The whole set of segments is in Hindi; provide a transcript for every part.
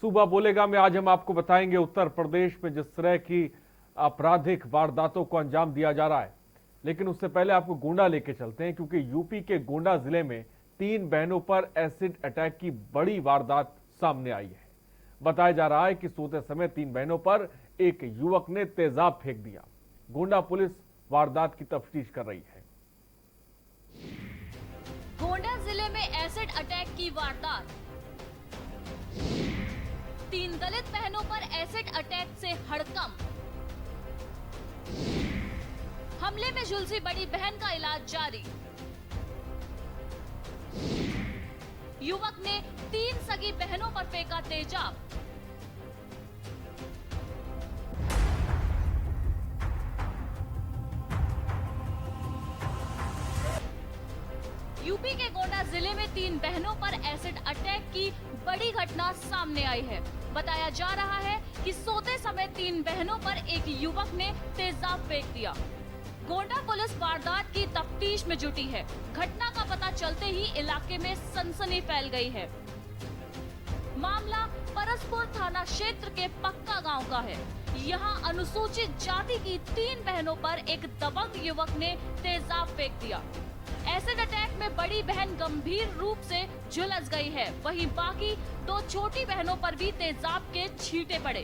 सूबा बोलेगा में आज हम आपको बताएंगे उत्तर प्रदेश में जिस तरह की आपराधिक वारदातों को अंजाम दिया जा रहा है। लेकिन उससे पहले आपको गोंडा लेके चलते हैं, क्योंकि यूपी के गोंडा जिले में 3 बहनों पर एसिड अटैक की बड़ी वारदात सामने आई है। बताया जा रहा है कि सोते समय 3 बहनों पर एक युवक ने तेजाब फेंक दिया। गोंडा पुलिस वारदात की तफ्तीश कर रही है। गोंडा जिले में एसिड अटैक की वारदात। 3 दलित बहनों पर एसिड अटैक से हड़कंप। हमले में झुलसी बड़ी बहन का इलाज जारी। युवक ने 3 सगी बहनों पर फेंका तेजाब। यूपी के गोंडा जिले में 3 बहनों पर एसिड अटैक की बड़ी घटना सामने आई है। बताया जा रहा है कि सोते समय 3 बहनों पर एक युवक ने तेजाब फेंक दिया। गोंडा पुलिस वारदात की तफ्तीश में जुटी है। घटना का पता चलते ही इलाके में सनसनी फैल गई है। मामला परसपुर थाना क्षेत्र के पक्का गांव का है। यहां अनुसूचित जाति की 3 बहनों पर एक दबंग युवक ने तेजाब फेंक दिया। एसिड अटैक में बड़ी बहन गंभीर रूप से झुलस गई है, वहीं बाकी 2 छोटी बहनों पर भी तेजाब के छींटे पड़े।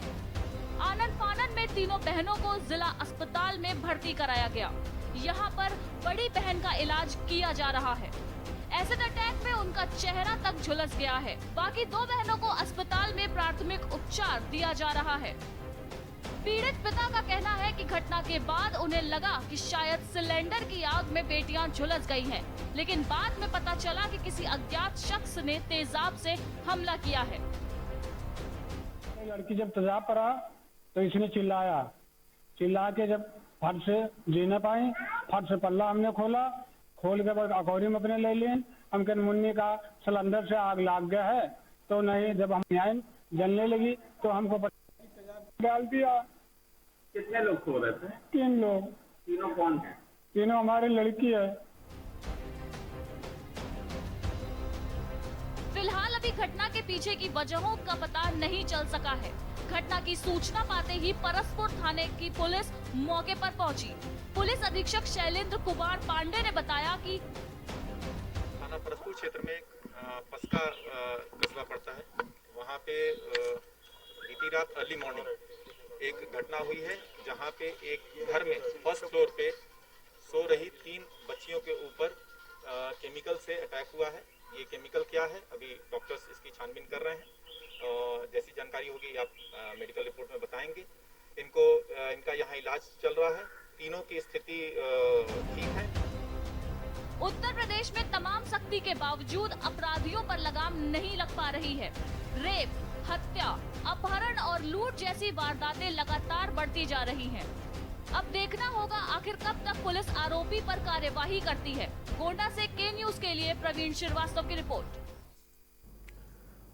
आनन फानन में तीनों बहनों को जिला अस्पताल में भर्ती कराया गया। यहां पर बड़ी बहन का इलाज किया जा रहा है। एसिड अटैक में उनका चेहरा तक झुलस गया है। बाकी 2 बहनों को अस्पताल में प्राथमिक उपचार दिया जा रहा है। पीड़ित पिता का कहना है कि घटना के बाद उन्हें लगा कि शायद सिलेंडर की आग में बेटियां झुलस गई हैं, लेकिन बाद में पता चला कि किसी अज्ञात शख्स ने तेजाब से हमला किया है। लड़की जब तेजाब पड़ा तो इसने चिल्ला के जब फट से जी न पाई, फट से पल्ला हमने खोल के बाद अकौरी में अपने ले लिए। हम के मुन्नी का सिलेंडर से आग लग गया है, तो नहीं जब हम आए जलने लगी तो हमको डाल दिया। कितने लोग सो रहे थे? 3 लोग। तीनों कौन है? तीनों हमारी लड़की है। फिलहाल अभी घटना के पीछे की वजहों का पता नहीं चल सका है। घटना की सूचना पाते ही परसपुर थाने की पुलिस मौके पर पहुंची। पुलिस अधीक्षक शैलेंद्र कुमार पांडे ने बताया कि थाना परसपुर क्षेत्र में पसका कस्बा पड़ता है। वहाँ पे बीती रात अर्ली मॉर्निंग एक घटना हुई है, जहाँ पे एक घर में फर्स्ट फ्लोर पे सो रही 3 बच्चियों के ऊपर केमिकल से अटैक हुआ है। ये केमिकल क्या है, अभी डॉक्टर्स इसकी छानबीन कर रहे हैं। जैसी जानकारी होगी आप मेडिकल रिपोर्ट में बताएंगे। इनका यहाँ इलाज चल रहा है। तीनों की स्थिति ठीक है। उत्तर प्रदेश में तमाम सख्ती के बावजूद अपराधियों पर लगाम नहीं लग पा रही है। रेप, हत्या, अपहरण और लूट जैसी वारदातें लगातार बढ़ती जा रही हैं। अब देखना होगा आखिर कब तक पुलिस आरोपी पर कार्यवाही करती है। गोंडा से के न्यूज के लिए प्रवीण श्रीवास्तव की रिपोर्ट।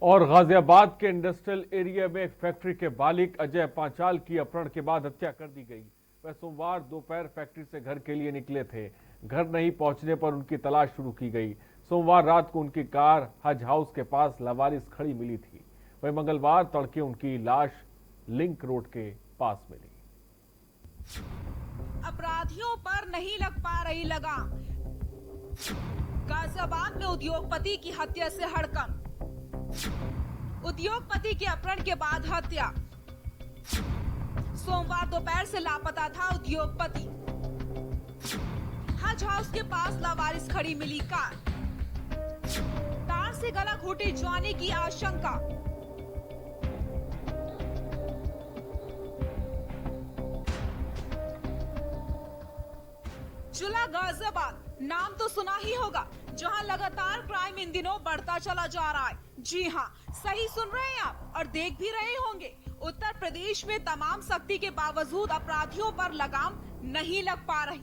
और गाजियाबाद के इंडस्ट्रियल एरिया में एक फैक्ट्री के मालिक अजय पांचाल की अपहरण के बाद हत्या कर दी गई। वह सोमवार दोपहर फैक्ट्री से घर के लिए निकले थे। घर नहीं पहुंचने पर उनकी तलाश शुरू की गई। सोमवार रात को उनकी कार हज हाउस के पास लावारिस खड़ी मिली थी। वहीं मंगलवार तड़के उनकी लाश लिंक रोड के पास मिली। अपराधियों पर नहीं लग पा रही लगाम। गाजियाबाद में उद्योगपति की हत्या से हड़कंप। उद्योगपति के अपहरण के बाद हत्या। सोमवार दोपहर से लापता था उद्योगपति। हज हाउस के पास लावारिस खड़ी मिली कार। तार से गला घोटे जाने की आशंका। जिला गाजियाबाद नाम तो सुना ही होगा, जहां लगातार क्राइम इन दिनों बढ़ता चला जा रहा है। जी हां, सही सुन रहे हैं आप और देख भी रहे होंगे। उत्तर प्रदेश में तमाम सख्ती के बावजूद अपराधियों पर लगाम नहीं लग पा रही।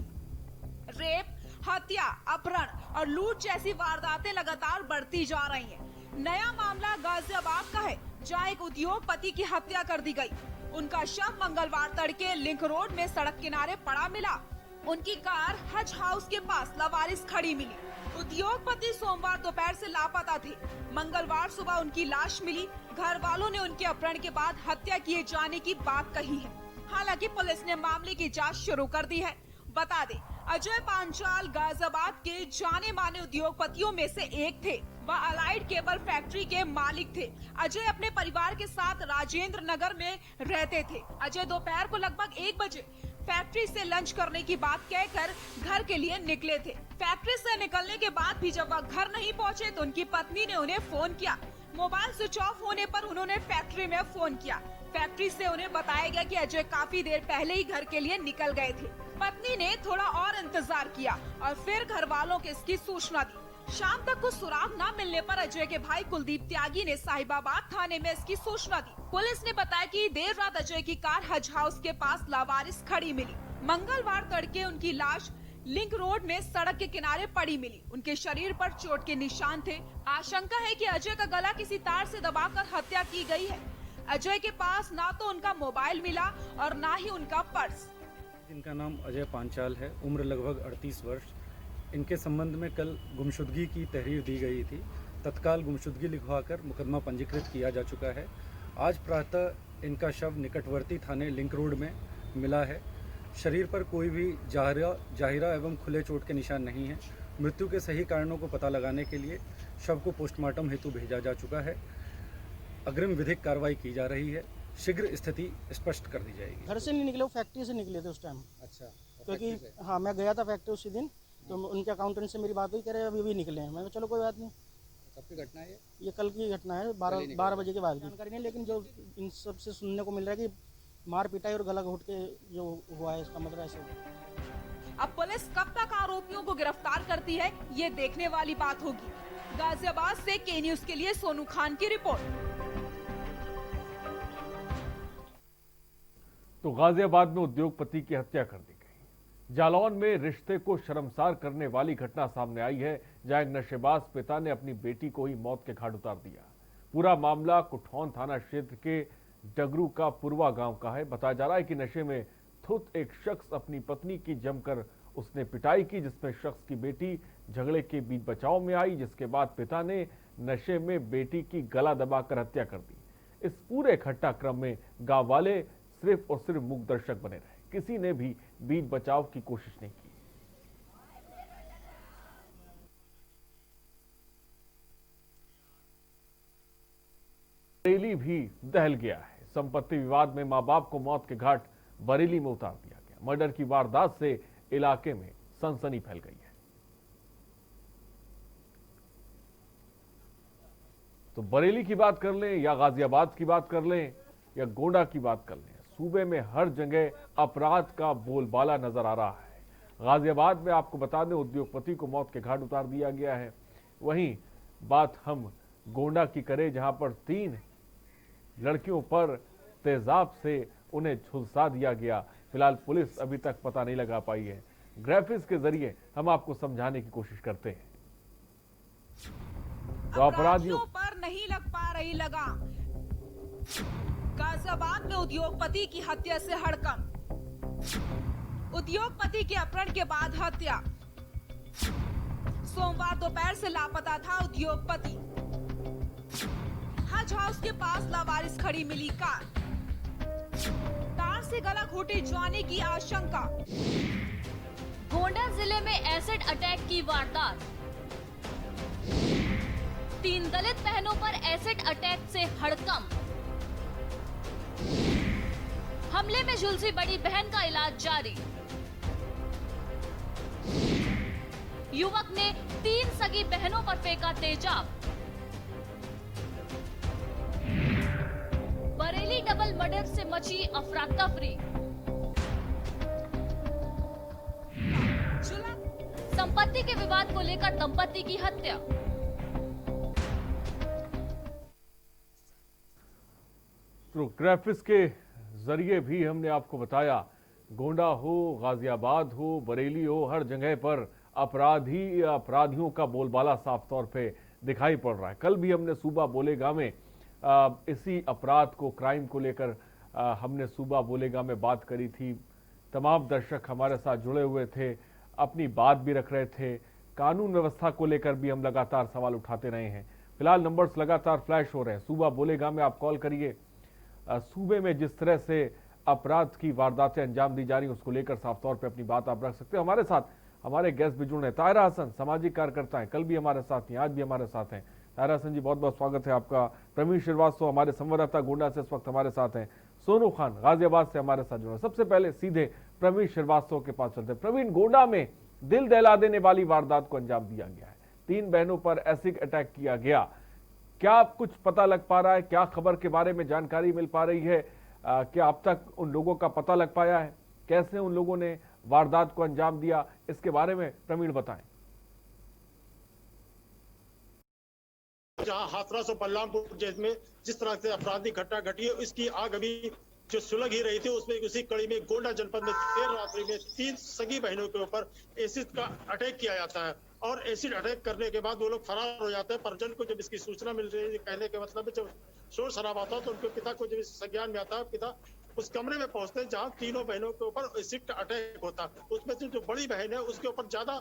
रेप, हत्या, अपहरण और लूट जैसी वारदातें लगातार बढ़ती जा रही हैं। नया मामला गाजियाबाद का है, जहां एक उद्योगपति की हत्या कर दी गई। उनका शव मंगलवार तड़के लिंक रोड में सड़क किनारे पड़ा मिला। उनकी कार हज हाउस के पास लावारिस खड़ी मिली। उद्योगपति सोमवार दोपहर से लापता थे। मंगलवार सुबह उनकी लाश मिली। घर वालों ने उनके अपहरण के बाद हत्या किए जाने की बात कही है। हालांकि पुलिस ने मामले की जांच शुरू कर दी है। बता दें, अजय पांचाल गाजियाबाद के जाने माने उद्योगपतियों में से एक थे। वह अलाइड केबल फैक्ट्री के मालिक थे। अजय अपने परिवार के साथ राजेंद्र नगर में रहते थे। अजय दोपहर को लगभग 1 बजे फैक्ट्री से लंच करने की बात कहकर घर के लिए निकले थे। फैक्ट्री से निकलने के बाद भी जब वह घर नहीं पहुंचे तो उनकी पत्नी ने उन्हें फोन किया। मोबाइल स्विच ऑफ होने पर उन्होंने फैक्ट्री में फोन किया। फैक्ट्री से उन्हें बताया गया कि अजय काफी देर पहले ही घर के लिए निकल गए थे। पत्नी ने थोड़ा और इंतजार किया और फिर घर वालों को इसकी सूचना दी। शाम तक कुछ सुराग न मिलने पर अजय के भाई कुलदीप त्यागी ने साहिबाबाद थाने में इसकी सूचना दी। पुलिस ने बताया कि देर रात अजय की कार हज हाउस के पास लावारिस खड़ी मिली। मंगलवार तड़के उनकी लाश लिंक रोड में सड़क के किनारे पड़ी मिली। उनके शरीर पर चोट के निशान थे। आशंका है कि अजय का गला किसी तार से दबाकर हत्या की गई है। अजय के पास ना तो उनका मोबाइल मिला और ना ही उनका पर्स। इनका नाम अजय पांचाल है, उम्र लगभग 38 वर्ष। इनके संबंध में कल गुमशुदगी की तहरीर दी गई थी। तत्काल गुमशुदगी लिखवाकर मुकदमा पंजीकृत किया जा चुका है। आज प्रातः इनका शव निकटवर्ती थाने लिंक रोड में मिला है। शरीर पर कोई भी जाहिरा एवं खुले चोट के निशान नहीं है। मृत्यु के सही कारणों को पता लगाने के लिए शव को पोस्टमार्टम हेतु भेजा जा चुका है। अग्रिम विधिक कार्रवाई की जा रही है। शीघ्र स्थिति स्पष्ट कर दी जाएगी। घर से नहीं निकले, वो फैक्ट्री से निकले थे उस टाइम। अच्छा, क्योंकि हाँ, मैं गया था फैक्ट्री उसी दिन, तो उनके अकाउंटेंट से मेरी बात हुई, कह रहे अभी निकले हैं। मैं चलो कोई बात नहीं। कब की घटना है ये कल की घटना है, 12 बजे के बाद की जानकारी नहीं। लेकिन जो इन सब से सुनने को मिल रहा है कि मार पिटाई और गला घोट के जो हुआ है, इसका मतलब ऐसे हुआ। अब पुलिस कब तक आरोपियों को गिरफ्तार करती है, ये देखने वाली बात होगी। गाजियाबाद से के न्यूज के लिए सोनू खान की रिपोर्ट। तो गाजियाबाद में उद्योगपति की हत्या कर दी गई। जालौन में रिश्ते को शर्मसार करने वाली घटना सामने आई है, जहां एक नशेबाज पिता ने अपनी बेटी को ही मौत के घाट उतार दिया। पूरा मामला कुठौन थाना क्षेत्र के डगरू का पुरवा गांव का है। बताया जा रहा है कि नशे में धुत एक शख्स अपनी पत्नी की जमकर उसने पिटाई की, जिसमें शख्स की बेटी झगड़े के बीच बचाव में आई, जिसके बाद पिता ने नशे में बेटी की गला दबाकर हत्या कर दी। इस पूरे घटनाक्रम में गांव वाले सिर्फ और सिर्फ मूक दर्शक बने रहे। किसी ने भी बीच बचाव की कोशिश नहीं की। बरेली भी दहल गया है। संपत्ति विवाद में मां बाप को मौत के घाट बरेली में उतार दिया गया। मर्डर की वारदात से इलाके में सनसनी फैल गई है। तो बरेली की बात कर लें या गाजियाबाद की बात कर लें या गोंडा की बात कर लें, सूबे में हर जगह अपराध का बोलबाला नजर आ रहा है। गाजियाबाद में आपको बता दें, उद्योगपति को मौत के घाट उतार दिया गया है। वहीं बात हम गोंडा की करें, जहां पर 3 लड़कियों पर तेजाब से उन्हें झुलसा दिया गया। फिलहाल पुलिस अभी तक पता नहीं लगा पाई है। ग्राफिक्स के जरिए हम आपको समझाने की कोशिश करते हैं। तो अपराधियों पर नहीं लग पा रही लगाम। गाजियाबाद में उद्योगपति की हत्या से हड़कंप। उद्योगपति के अपहरण के बाद हत्या। सोमवार दोपहर से लापता था उद्योगपति। हज हाउस के पास लावारिस खड़ी मिली कार। कार से गला घोटे जाने की आशंका। गोंडा जिले में एसिड अटैक की वारदात। 3 दलित बहनों पर एसिड अटैक से हड़कंप। हमले में झुलसी बड़ी बहन का इलाज जारी। युवक ने 3 सगी बहनों पर फेंका तेजाब। बरेली डबल मर्डर से मची अफरा तफरी। संपत्ति के विवाद को लेकर दंपति की हत्या। तो ग्राफिक्स के जरिए भी हमने आपको बताया, गोंडा हो, गाजियाबाद हो, बरेली हो, हर जगह पर अपराधियों का बोलबाला साफ तौर पे दिखाई पड़ रहा है। कल भी हमने सूबा बोलेगा में इसी अपराध को, क्राइम को लेकर हमने सूबा बोलेगा में बात करी थी। तमाम दर्शक हमारे साथ जुड़े हुए थे, अपनी बात भी रख रहे थे। कानून व्यवस्था को लेकर भी हम लगातार सवाल उठाते रहे हैं। फिलहाल नंबर्स लगातार फ्लैश हो रहे हैं। सूबा बोलेगा में आप कॉल करिए। सूबे में जिस तरह से अपराध की वारदातें अंजाम दी जा रही हैं उसको लेकर साफ तौर पे अपनी बात आप रख सकते हैं। हमारे साथ हमारे गेस्ट भी जुड़ रहे हैं। ताहिरा हसन सामाजिक कार्यकर्ता हैं, कल भी हमारे साथ हैं, आज भी हमारे साथ हैं। ताहिरा हसन जी, बहुत बहुत स्वागत है आपका। प्रवीण श्रीवास्तव हमारे संवाददाता गोंडा से इस वक्त हमारे साथ हैं। सोनू खान गाजियाबाद से हमारे साथ जुड़े। सबसे पहले सीधे प्रवीण श्रीवास्तव के पास चलते हैं। प्रवीण, गोंडा में दिल दहला देने वाली वारदात को अंजाम दिया गया है। 3 बहनों पर एसिड अटैक किया गया। क्या कुछ पता लग पा रहा है? क्या खबर के बारे में जानकारी मिल पा रही है? क्या अब तक उन लोगों का पता लग पाया है? कैसे उन लोगों ने वारदात को अंजाम दिया, इसके बारे में प्रवीण बताएं। जहां हाथरस और बलरामपुर में जिस तरह से आपराधिक घटना घटी है, इसकी आग अभी जो सुलग ही रही थी, उसमें उसी कड़ी में गोंडा जनपद में देर रात्रि में 3 सगी बहनों के ऊपर एसिड का अटैक किया जाता है और एसिड अटैक करने के बाद वो लोग फरार हो जाते हैं। परिजन को जब इसकी सूचना मिल रही है, कहने के मतलब जब शोर शराबा होता है तो उनके पिता को जब इस संज्ञान में आता है, पिता उस कमरे में पहुंचते हैं जहां तीनों बहनों के ऊपर एसिड का अटैक होता है। उसमें से जो बड़ी बहन है उसके ऊपर ज्यादा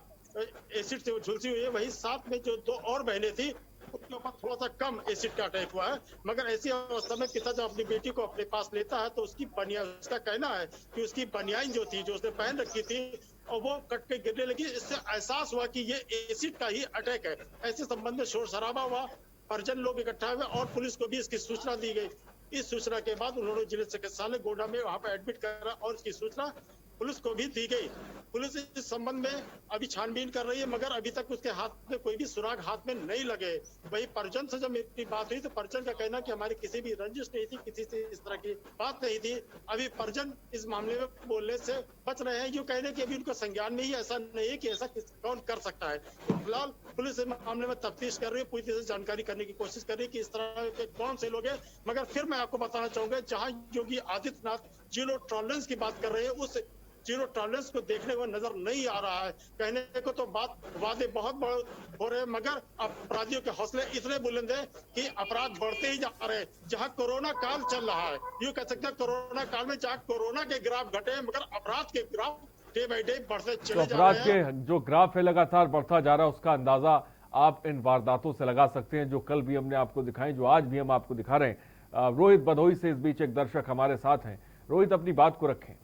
एसिड से झुलसी हुई है, वही साथ में जो 2 और बहनें थी उसके ऊपर थोड़ा सा कम एसिड का अटैक हुआ है। मगर ऐसी अवस्था में पिता जब अपनी बेटी को अपने पास लेता है तो उसका कहना है कि उसकी बनियान जो थी, जो उसने पहन रखी थी, और वो कट के गिरने लगी। इससे एहसास हुआ कि ये एसिड का ही अटैक है। ऐसे संबंध में शोर शराबा हुआ, परिजन लोग इकट्ठा हुए और पुलिस को भी इसकी सूचना दी गई। इस सूचना के बाद उन्होंने जिला चिकित्सालय गोंडा में वहां पर एडमिट करा और इसकी सूचना पुलिस को भी दी गई। पुलिस इस संबंध में अभी छानबीन कर रही है, मगर अभी तक उसके हाथ में कोई भी सुराग हाथ में नहीं लगे। वही परिजन से जब मेरी बात हुई तो परिजन का कहना कि हमारी किसी भी रंजिश नहीं थी, किसी से इस तरह की बात नहीं थी। अभी परिजन इस मामले में बोलने से बच रहे हैं, यूँ कहने की अभी उनको संज्ञान में ही ऐसा नहीं है कि ऐसा कौन कर सकता है। तो फिलहाल पुलिस इस मामले में तफ्तीश कर रही है, पूरी तरह से जानकारी करने की कोशिश कर रही है कि इस तरह के कौन से लोग हैं। मगर फिर मैं आपको बताना चाहूंगा, जहां योगी आदित्यनाथ जीरो टॉलरेंस की बात कर रहे हैं, उस जीरो टॉलरेंस को देखने को नजर नहीं आ रहा है। कहने को तो वादे बहुत बड़े हो रहे हैं, मगर अपराधियों के हौसले इतने बुलंद हैं कि अपराध बढ़ते ही जा रहे हैं। जहां कोरोना काल चल रहा है, यूं कह सकते हैं कोरोना काल में जहां कोरोना के ग्राफ घटे हैं, मगर अपराध के ग्राफ डे बाई डे बढ़ते चले जा अपराध रहे हैं। के जो ग्राफ है लगातार बढ़ता जा रहा है, उसका अंदाजा आप इन वारदातों से लगा सकते हैं, जो कल भी हमने आपको दिखाई, जो आज भी हम आपको दिखा रहे हैं। रोहित भदोई से इस बीच एक दर्शक हमारे साथ हैं। रोहित, अपनी बात को रखें।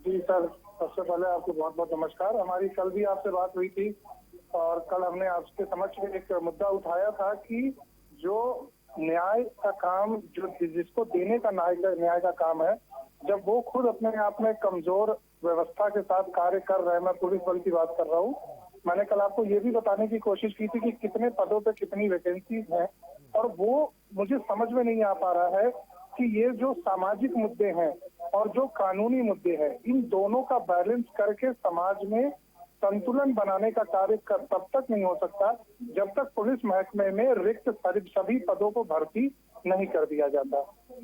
जी सर, सबसे पहले आपको बहुत बहुत नमस्कार। हमारी कल भी आपसे बात हुई थी और कल हमने आपके समक्ष एक मुद्दा उठाया था कि जो न्याय का काम, जो जिसको देने का न्याय का काम है, जब वो खुद अपने आप में कमजोर व्यवस्था के साथ कार्य कर रहे हैं, मैं पुलिस बल की बात कर रहा हूँ। मैंने कल आपको ये भी बताने की कोशिश की थी कि कितने पदों पे कितनी वैकेंसीज हैं, और वो मुझे समझ में नहीं आ पा रहा है कि ये जो सामाजिक मुद्दे हैं और जो कानूनी मुद्दे हैं, इन दोनों का बैलेंस करके समाज में संतुलन बनाने का कार्य तब तक नहीं हो सकता जब तक पुलिस महकमे में रिक्त सभी पदों को भर्ती नहीं कर दिया जाता।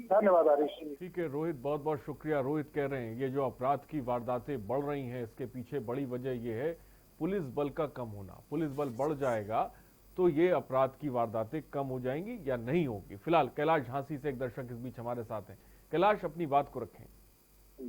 धन्यवाद आरिश जी। ठीक है रोहित, बहुत बहुत शुक्रिया। रोहित कह रहे हैं ये जो अपराध की वारदातें बढ़ रही हैं, इसके पीछे बड़ी वजह ये है पुलिस बल का कम होना। पुलिस बल बढ़ जाएगा तो ये अपराध की वारदातें कम हो जाएंगी या नहीं होगी। फिलहाल कैलाश झांसी से एक दर्शक इस बीच हमारे साथ हैं। कैलाश, अपनी बात को रखें।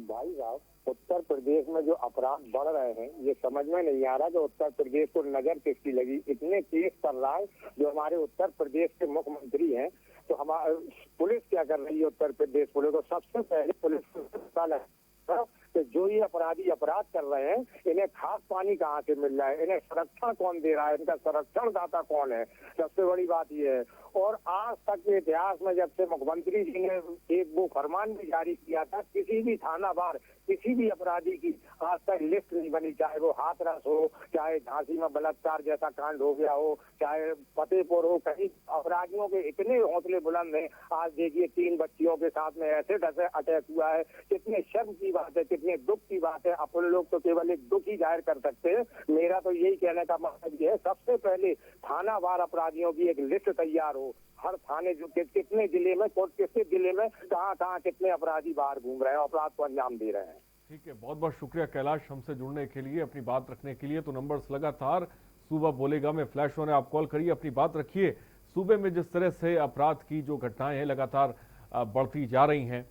भाई साहब, उत्तर प्रदेश में जो अपराध बढ़ रहे हैं, ये समझ में नहीं आ रहा कि उत्तर प्रदेश को नजर किसकी लगी। इतने केस कर रहा है जो हमारे उत्तर प्रदेश के मुख्यमंत्री हैं, तो हमारे पुलिस क्या कर रही है? उत्तर प्रदेश पुलिस को सबसे पहले पुलिस को पता लगा कि जो ये अपराधी अपराध कर रहे हैं, इन्हें खास पानी कहाँ से मिल रहा है, इन्हें संरक्षण कौन दे रहा है, इनका संरक्षण दाता कौन है, सबसे बड़ी बात ये है। और आज तक के इतिहास में जब से मुख्यमंत्री जी ने एक वो फरमान भी जारी किया था, किसी भी थाना बार किसी भी अपराधी की आज तक लिस्ट नहीं बनी, चाहे वो हाथरस हो, चाहे झांसी में बलात्कार जैसा कांड हो गया हो, चाहे फतेहपुर हो, कहीं अपराधियों के इतने हौसले बुलंद हैं। आज देखिए 3 बच्चियों के साथ में ऐसे अटैक हुआ है। कितने शर्म की बात है, कितने दुख की बात है। अपन लोग तो केवल एक दुख ही जाहिर कर सकते हैं। मेरा तो यही कहने का मतलब ये है, सबसे पहले थाना वार अपराधियों की एक लिस्ट तैयार हो। हर थाने जो कितने जिले में, कितने जिले में कहाँ कितने अपराधी बाहर घूम रहे हैं, अपराध को अंजाम दे रहे हैं। ठीक है, बहुत बहुत शुक्रिया कैलाश हमसे जुड़ने के लिए, अपनी बात रखने के लिए। तो नंबर्स लगातार सूबा बोलेगा में फ्लैश हो रहे हैं, आप कॉल करिए, अपनी बात रखिए। सूबे में जिस तरह से अपराध की जो घटनाएं हैं लगातार बढ़ती जा रही हैं,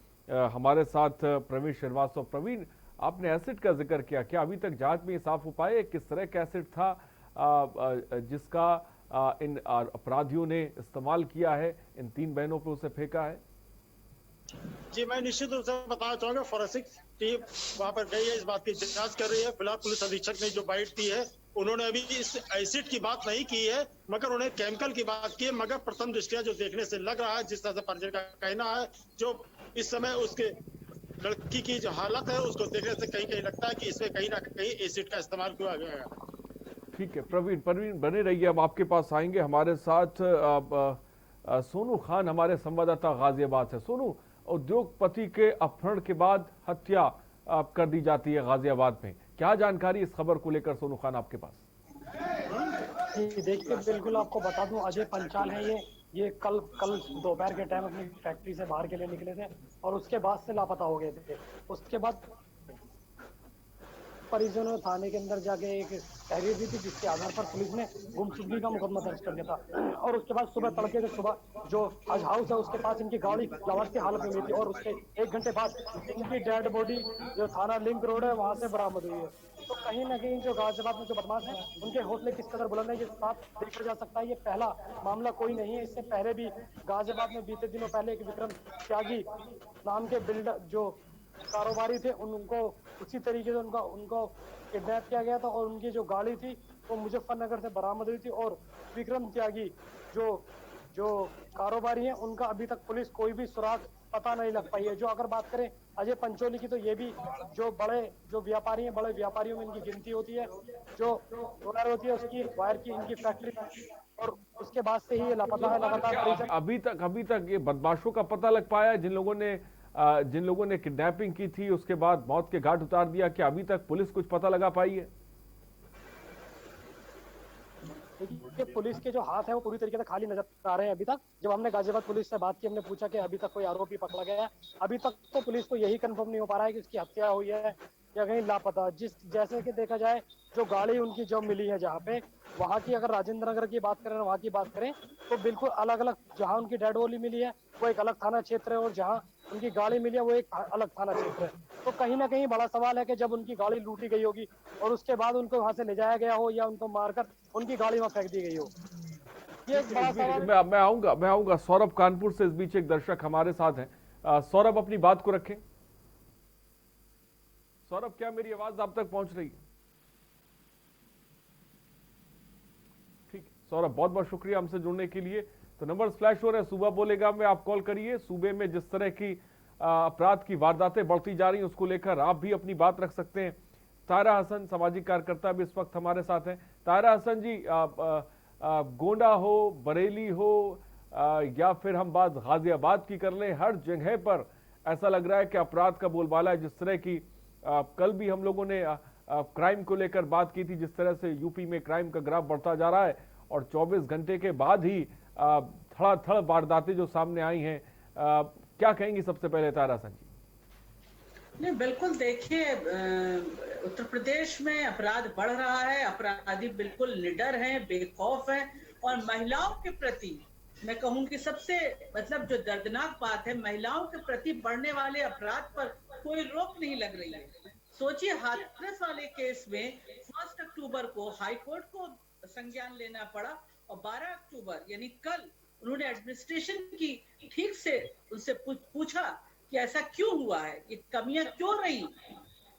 हमारे साथ प्रवीण श्रीवास्तव। प्रवीण, आपने एसिड का जिक्र किया, क्या अभी तक जांच में साफ हो पाए किस तरह का एसिड था, जिसका इन अपराधियों ने इस्तेमाल किया है, इन 3 बहनों पर उसे फेंका है? जी, मैं निश्चित रूप से बताना चाहूंगा, फॉरेंसिक टीम वहां पर गई है, इस बात की जांच कर रही है। फिलहाल पुलिस अधीक्षक ने जो बाइट दी है, उन्होंने अभी इस एसिड की बात नहीं की है, मगर उन्हें केमिकल की बात की है। मगर प्रथम दृष्टया जो देखने से लग रहा है, जिस तरह से परिजन का कहना है, जो इस समय उसके लड़की की जो हालत है उसको देखने से कहीं कहीं लगता है कि इसमें कहीं ना कहीं एसिड का इस्तेमाल किया गया है। ठीक है प्रवीण बने रहिए, अब आपके पास आएंगे। हमारे साथ सोनू खान हमारे संवाददाता गाजियाबाद से। सोनू, उद्योगपति के अपहरण के बाद हत्या कर दी जाती है गाजियाबाद में, क्या जानकारी इस खबर को लेकर सोनू खान आपके पास? जी देखिए, बिल्कुल आपको बता दूं, अजय पंचाल है ये कल दोपहर के टाइम अपनी फैक्ट्री से बाहर के लिए निकले थे और उसके बाद से लापता हो गए थे। उसके बाद परिजनों ने थाने के अंदर जाके एक तहरीर दी थी, जिसके आधार पर पुलिस ने गुमशुदगी का मुकदमा दर्ज कर दिया था। और उसके बाद सुबह तड़के से सुबह जो हज हाउस है उसके पास इनकी गाड़ी लवास की हालत में हुई थी और उसके 1 घंटे बाद इनकी डेड बॉडी जो थाना लिंक रोड है वहां से बरामद हुई है। तो कहीं ना कहीं जो गाजियाबाद में जो बदमाश है उनके हौसले किस कदर बुलंद है ये साफ देखा जा सकता है। ये पहला मामला कोई नहीं है, इससे पहले भी गाजियाबाद में बीते दिनों पहले एक विक्रम त्यागी नाम के बिल्डर जो कारोबारी थे उनको उसी तरीके से उनको किडनैप किया गया था और उनकी जो गाड़ी थी वो मुजफ्फरनगर से बरामद हुई थी। और विक्रम त्यागी जो कारोबारी हैं उनका अभी तक पुलिस कोई भी सुराग पता नहीं लग पाई है। जो अगर बात करें अजय पंचोली की, तो ये भी जो व्यापारी हैं, बड़े व्यापारियों में इनकी गिनती होती है। जो वायर होती है उसकी वायर की इनकी फैक्ट्री, और उसके बाद से ही ये लापता है लगातार। अभी तक ये बदमाशों का पता लग पाया है जिन लोगों ने किडनैपिंग की थी उसके बाद मौत के घाट उतार दिया, कि अभी तक पुलिस कुछ पता लगा पाई है? देखिए, पुलिस के जो हाथ है वो पूरी तरीके से खाली नजर आ रहे हैं अभी तक। जब हमने गाजियाबाद पुलिस से बात की, हमने पूछा कि अभी तक कोई आरोपी पकड़ा गया है, अभी तक तो पुलिस को यही कंफर्म नहीं हो पा रहा है कि उसकी हत्या हुई है या कहीं लापता। जैसे कि देखा जाए, जो गाड़ी उनकी जो मिली है जहाँ पे, वहाँ की अगर राजेंद्र नगर की बात करें, वहाँ की बात करें तो बिल्कुल अलग अलग। जहाँ उनकी डेड बॉडी मिली है वो एक अलग थाना क्षेत्र है और जहाँ उनकी गाड़ी मिली है वो एक अलग थाना क्षेत्र है। तो कहीं ना कहीं बड़ा सवाल है कि जब उनकी गाड़ी लूटी गई होगी और उसके बाद उनको वहां से ले जाया गया हो या उनको मारकर उनकी गाड़ी वहां फेंक दी गई हो, ये एक बड़ा सवाल। मैं आऊंगा सौरभ कानपुर से। इस बीच एक दर्शक हमारे साथ हैं। सौरभ, अपनी बात को रखें। सौरभ, क्या मेरी आवाज आप तक पहुंच रही है? ठीक, सौरभ बहुत बहुत शुक्रिया हमसे जुड़ने के लिए। तो नंबर फ्लैश हो रहे हैं, सूबा बोलेगा में आप कॉल करिए। सूबे में जिस तरह की अपराध की वारदातें बढ़ती जा रही हैं उसको लेकर आप भी अपनी बात रख सकते हैं। तायरा हसन सामाजिक कार्यकर्ता भी इस वक्त हमारे साथ हैं। तायरा हसन जी, गोंडा हो, बरेली हो या फिर हम बात गाजियाबाद की कर लें, हर जगह पर ऐसा लग रहा है कि अपराध का बोलबाला है। जिस तरह की कल भी हम लोगों ने क्राइम को लेकर बात की थी, जिस तरह से यूपी में क्राइम का ग्राफ बढ़ता जा रहा है और 24 घंटे के बाद ही धड़ाधड़ वारदातें जो सामने आई हैं, क्या कहेंगी सबसे पहले तारा हसन जी? नहीं, बिल्कुल देखिए, उत्तर प्रदेश में अपराध बढ़ रहा है, अपराधी बिल्कुल निडर हैं, बेखौफ हैं और महिलाओं के प्रति मैं कहूंगी सबसे जो दर्दनाक बात है, महिलाओं के प्रति बढ़ने वाले अपराध पर कोई रोक नहीं लग रही है। सोचिए, हाथरस वाले केस में 1 अक्टूबर को हाई कोर्ट को संज्ञान लेना पड़ा और 12 अक्टूबर यानी कल उन्होंने एडमिनिस्ट्रेशन की ठीक से उनसे पूछा कि ऐसा क्यों हुआ है, ये कमियां क्यों रही।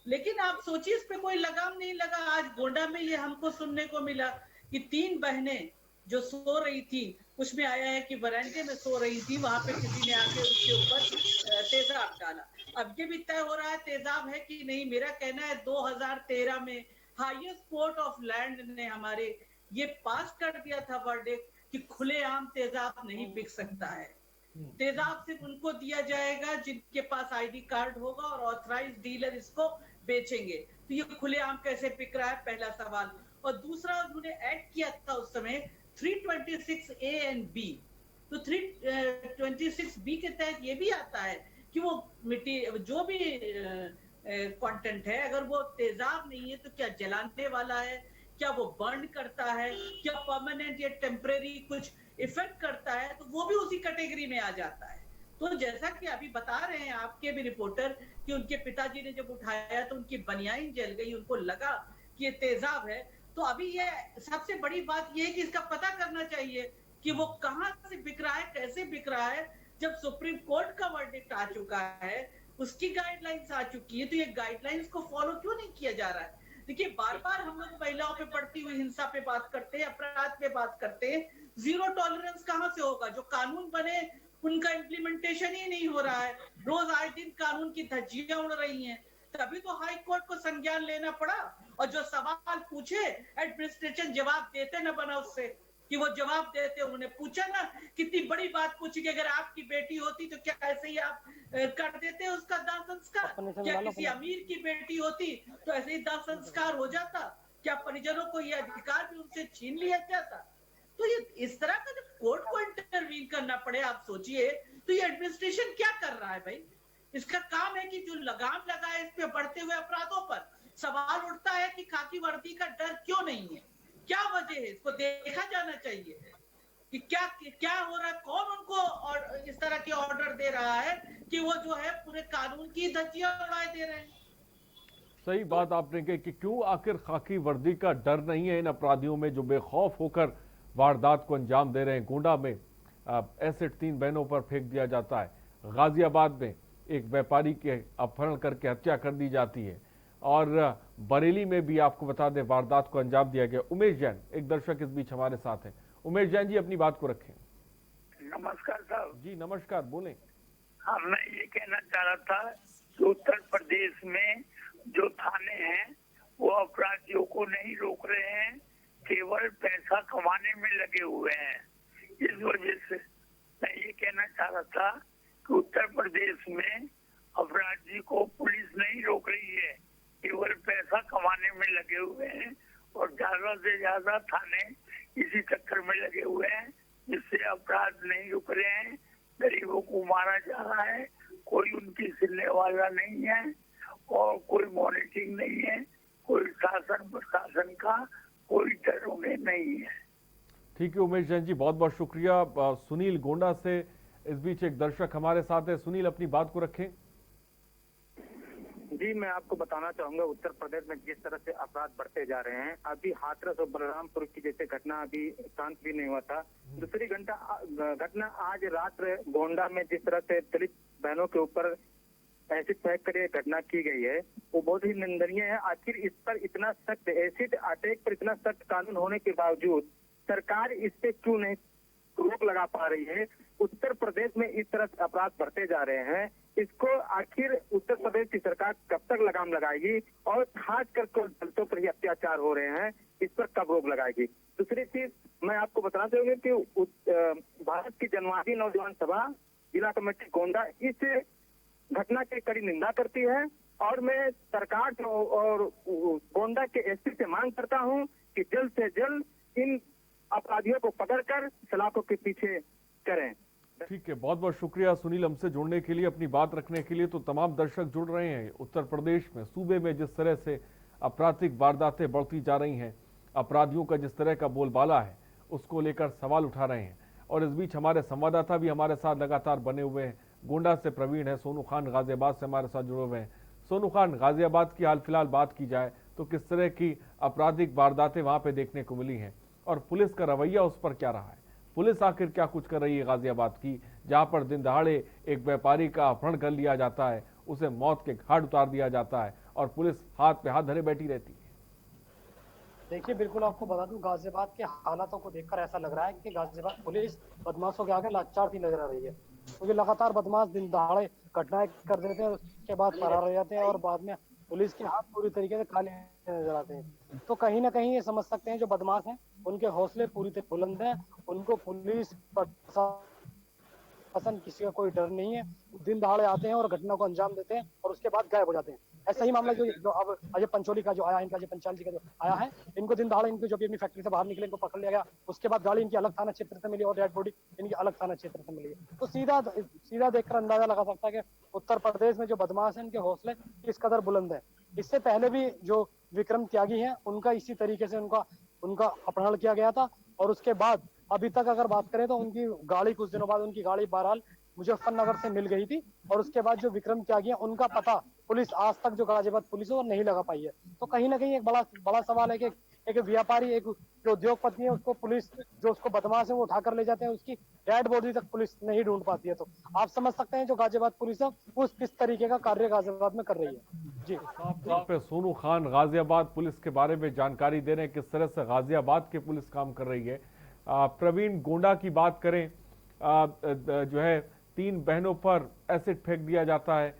लेकिन आप सोचिए, इस पे कोई लगाम नहीं लगा। आज गोंडा में ये हमको सुनने को मिला कि 3 बहनें जो सो रही थी, कुछ में आया है कि बरामदे में सो रही थी, वहां पे किसी ने आके उसके ऊपर तेजाब डाला। अब ये भी तय हो रहा है तेजाब है कि नहीं। मेरा कहना है 2013 में हाईएस्ट कोर्ट ऑफ लैंड ने हमारे ये पास कर दिया था वर्डिक्ट कि खुलेआम तेजाब नहीं बिक सकता है। तेजाब सिर्फ उनको दिया जाएगा जिनके पास आईडी कार्ड होगा और ऑथराइज्ड डीलर इसको बेचेंगे। तो ये खुलेआम कैसे बिक रहा है, पहला सवाल। और दूसरा, उन्होंने ऐड किया था उस समय 326A and B। तो 326B के तहत ये भी आता है कि वो मिट्टी जो भी कंटेंट है, अगर वो तेजाब नहीं है तो क्या जलाने वाला है, क्या वो बर्न करता है, क्या परमानेंट या टेम्परेरी कुछ इफेक्ट करता है, तो वो भी उसी कैटेगरी में आ जाता है। तो जैसा कि अभी बता रहे हैं आपके भी रिपोर्टर कि उनके पिताजी ने जब उठाया तो उनकी बनियान जल गई, उनको लगा कि ये तेजाब है। तो अभी ये सबसे बड़ी बात ये है कि इसका पता करना चाहिए कि वो कहां से बिक रहा है, कैसे बिक रहा है। जब सुप्रीम कोर्ट का वर्डिक्ट आ चुका है, उसकी गाइडलाइंस आ चुकी है, तो ये गाइडलाइंस को फॉलो क्यों नहीं किया जा रहा है? देखिए, बार बार हम लोग महिलाओं पे बढ़ती हुई हिंसा पे बात करते हैं, अपराध पे बात करते हैं। जीरो टॉलरेंस कहां से होगा? जो कानून बने उनका इम्प्लीमेंटेशन ही नहीं हो रहा है। रोज आए दिन कानून की धज्जियां उड़ रही हैं। तभी तो हाई कोर्ट को संज्ञान लेना पड़ा, और जो सवाल पूछे एडमिनिस्ट्रेशन जवाब देते न बना उससे कि वो जवाब देते। उन्होंने पूछा ना, कितनी बड़ी बात पूछी कि अगर आपकी बेटी होती तो क्या ऐसे ही आप कर देते उसका दाह संस्कार? क्या किसी अमीर की बेटी होती तो ऐसे ही दाह संस्कार हो जाता? क्या परिजनों को यह अधिकार भी उनसे छीन लिया जाता? तो ये इस तरह का जब कोर्ट को इंटरवीन करना पड़े, आप सोचिए, तो ये एडमिनिस्ट्रेशन क्या कर रहा है भाई? इसका काम है कि जो लगाम लगाए इस पे बढ़ते हुए अपराधों पर। सवाल उठता है कि खाकी वर्दी का डर क्यों नहीं है? क्या वजह है? इसको देखा जाना चाहिए कि क्या हो रहा है, कौन उनको और इस तरह के ऑर्डर दे रहा है कि वो जो है पूरे कानून की धज्जियां उड़ाए दे रहे हैं। सही बात आपने कही कि क्यों आखिर खाकी वर्दी का डर नहीं है इन अपराधियों में जो बेखौफ होकर वारदात को अंजाम दे रहे हैं। गोंडा में एसिड 3 बहनों पर फेंक दिया जाता है। गाजियाबाद में एक व्यापारी के अपहरण करके हत्या कर दी जाती है, और बरेली में भी आपको बता दें वारदात को अंजाम दिया गया। उमेश जैन एक दर्शक इस बीच हमारे साथ हैं। उमेश जैन जी, अपनी बात को रखें। नमस्कार साहब जी नमस्कार, बोलें। हाँ, मैं ये कहना चाह रहा था कि उत्तर प्रदेश में जो थाने हैं वो अपराधियों को नहीं रोक रहे हैं, केवल पैसा कमाने में लगे हुए हैं। इस वजह से मैं ये कहना चाह रहा था कि उत्तर प्रदेश में अपराधी को पुलिस नहीं रोक रही है, केवल पैसा कमाने में लगे हुए हैं, और ज्यादा से ज्यादा थाने इसी चक्कर में लगे हुए हैं, जिससे अपराध नहीं रुक रहे हैं। गरीबों को मारा जा रहा है, कोई उनकी सुनने वाला नहीं है, और कोई मॉनिटरिंग नहीं है, कोई शासन प्रशासन का कोई डर उन्हें नहीं है। ठीक है उमेश जैन जी, बहुत बहुत शुक्रिया। सुनील गोंडा से इस बीच एक दर्शक हमारे साथ है। सुनील, अपनी बात को रखें। जी, मैं आपको बताना चाहूंगा उत्तर प्रदेश में जिस तरह से अपराध बढ़ते जा रहे हैं, अभी हाथरस और बलरामपुर की जैसे घटना अभी शांत भी नहीं हुआ था। दूसरी घटना आज रात गोंडा में जिस तरह से दलित बहनों के ऊपर एसिड फेंक कर ये घटना की गई है, वो बहुत ही निंदनीय है। आखिर इस पर इतना सख्त एसिड अटैक पर इतना सख्त कानून होने के बावजूद सरकार इस पे क्यों नहीं रोक लगा पा रही है? उत्तर प्रदेश में इस तरह से अपराध बढ़ते जा रहे हैं, इसको आखिर उत्तर प्रदेश की सरकार कब तक लगाम लगाएगी? और खास करके दलितों पर ही अत्याचार हो रहे हैं, इस पर कब रोक लगाएगी? दूसरी चीज मैं आपको बताना चाहूंगी कि भारत की जनवादी नौजवान सभा जिला कमेटी गोंडा इस घटना की कड़ी निंदा करती है, और मैं सरकार और गोंडा के एसपी से मांग करता हूं कि जल्द से जल्द इन अपराधियों को पकड़कर सलाखों के पीछे करें। ठीक है, बहुत बहुत शुक्रिया सुनील हमसे जुड़ने के लिए, अपनी बात रखने के लिए। तो तमाम दर्शक जुड़ रहे हैं। उत्तर प्रदेश में सूबे में जिस तरह से आपराधिक वारदातें बढ़ती जा रही हैं, अपराधियों का जिस तरह का बोलबाला है, उसको लेकर सवाल उठा रहे हैं। और इस बीच हमारे संवाददाता भी हमारे साथ लगातार बने हुए हैं। गोंडा से प्रवीण है, सोनू खान गाजियाबाद से हमारे साथ जुड़े हुए हैं। सोनू खान, गाजियाबाद की हाल फिलहाल बात की जाए तो किस तरह की आपराधिक वारदातें वहां पे देखने को मिली हैं, और पुलिस का रवैया उस पर क्या रहा है? पुलिस आखिर क्या कुछ कर रही है गाजियाबाद की, जहां पर दिन दहाड़े एक व्यापारी का अपहरण कर लिया जाता है, उसे मौत के घाट उतार दिया जाता है, और पुलिस हाथ पे हाथ धरे बैठी रहती है? देखिए, बिल्कुल आपको बता दूं, गाजियाबाद के हालातों को देखकर ऐसा लग रहा है कि गाजियाबाद पुलिस बदमाशों के आगे लाचार सी नजर आ रही है, क्योंकि लगातार बदमाश दिन दहाड़े घटनाएं कर देते हैं, उसके बाद फरार हो जाते हैं, और बाद में पुलिस के हाथ पूरी तरीके से खाली नजर आते हैं। तो कहीं ना कहीं ये समझ सकते हैं जो बदमाश हैं उनके हौसले पूरी तरह बुलंद हैं, उनको पुलिस प्रशासन किसी का कोई डर नहीं है। दिन दहाड़े आते हैं और घटना को अंजाम देते हैं और उसके बाद गायब हो जाते हैं। ऐसा ही मामला जो अब अजय पंचोली का जो आया, इनका अजय पंचाल जी का जो आया है, इनको दिन दहाड़े इनको जो भी अपनी फैक्ट्री से बाहर निकले इनको पकड़ लिया गया, उसके बाद गाड़ी इनकी अलग थाना क्षेत्र से मिली और डेड बॉडी इनकी अलग थाना क्षेत्र से मिली। तो सीधा देखकर अंदाजा लगा सकता है कि उत्तर प्रदेश में जो बदमाश है, इनके हौसले किस कदर बुलंद है। इससे पहले भी जो विक्रम त्यागी है, उनका इसी तरीके से उनका अपहरण किया गया था, और उसके बाद अभी तक अगर बात करें तो उनकी गाड़ी कुछ दिनों बाद उनकी गाड़ी बहरहाल मुजफ्फरनगर से मिल गई थी, और उसके बाद जो विक्रम त्यागी है उनका पता पुलिस आज तक जो गाजियाबाद पुलिस है वो नहीं लगा पाई है। तो कहीं ना कहीं एक बड़ा सवाल है कि एक व्यापारी, एक जो उद्योगपति है, उसको पुलिस जो उसको बदमाश है वो उठाकर ले जाते हैं, उसकी डेड बॉडी तक पुलिस नहीं ढूंढ पाती है। तो आप समझ सकते हैं जो गाजियाबाद पुलिस है वो किस तरीके का कार्य गाजियाबाद में कर रही है। जी साफ तौर पे सोनू खान गाजियाबाद पुलिस के बारे में जानकारी दे रहे हैं किस तरह से गाजियाबाद की पुलिस काम कर रही है। प्रवीण, गोंडा की बात करें, जो है 3 बहनों पर एसिड फेंक दिया जाता है,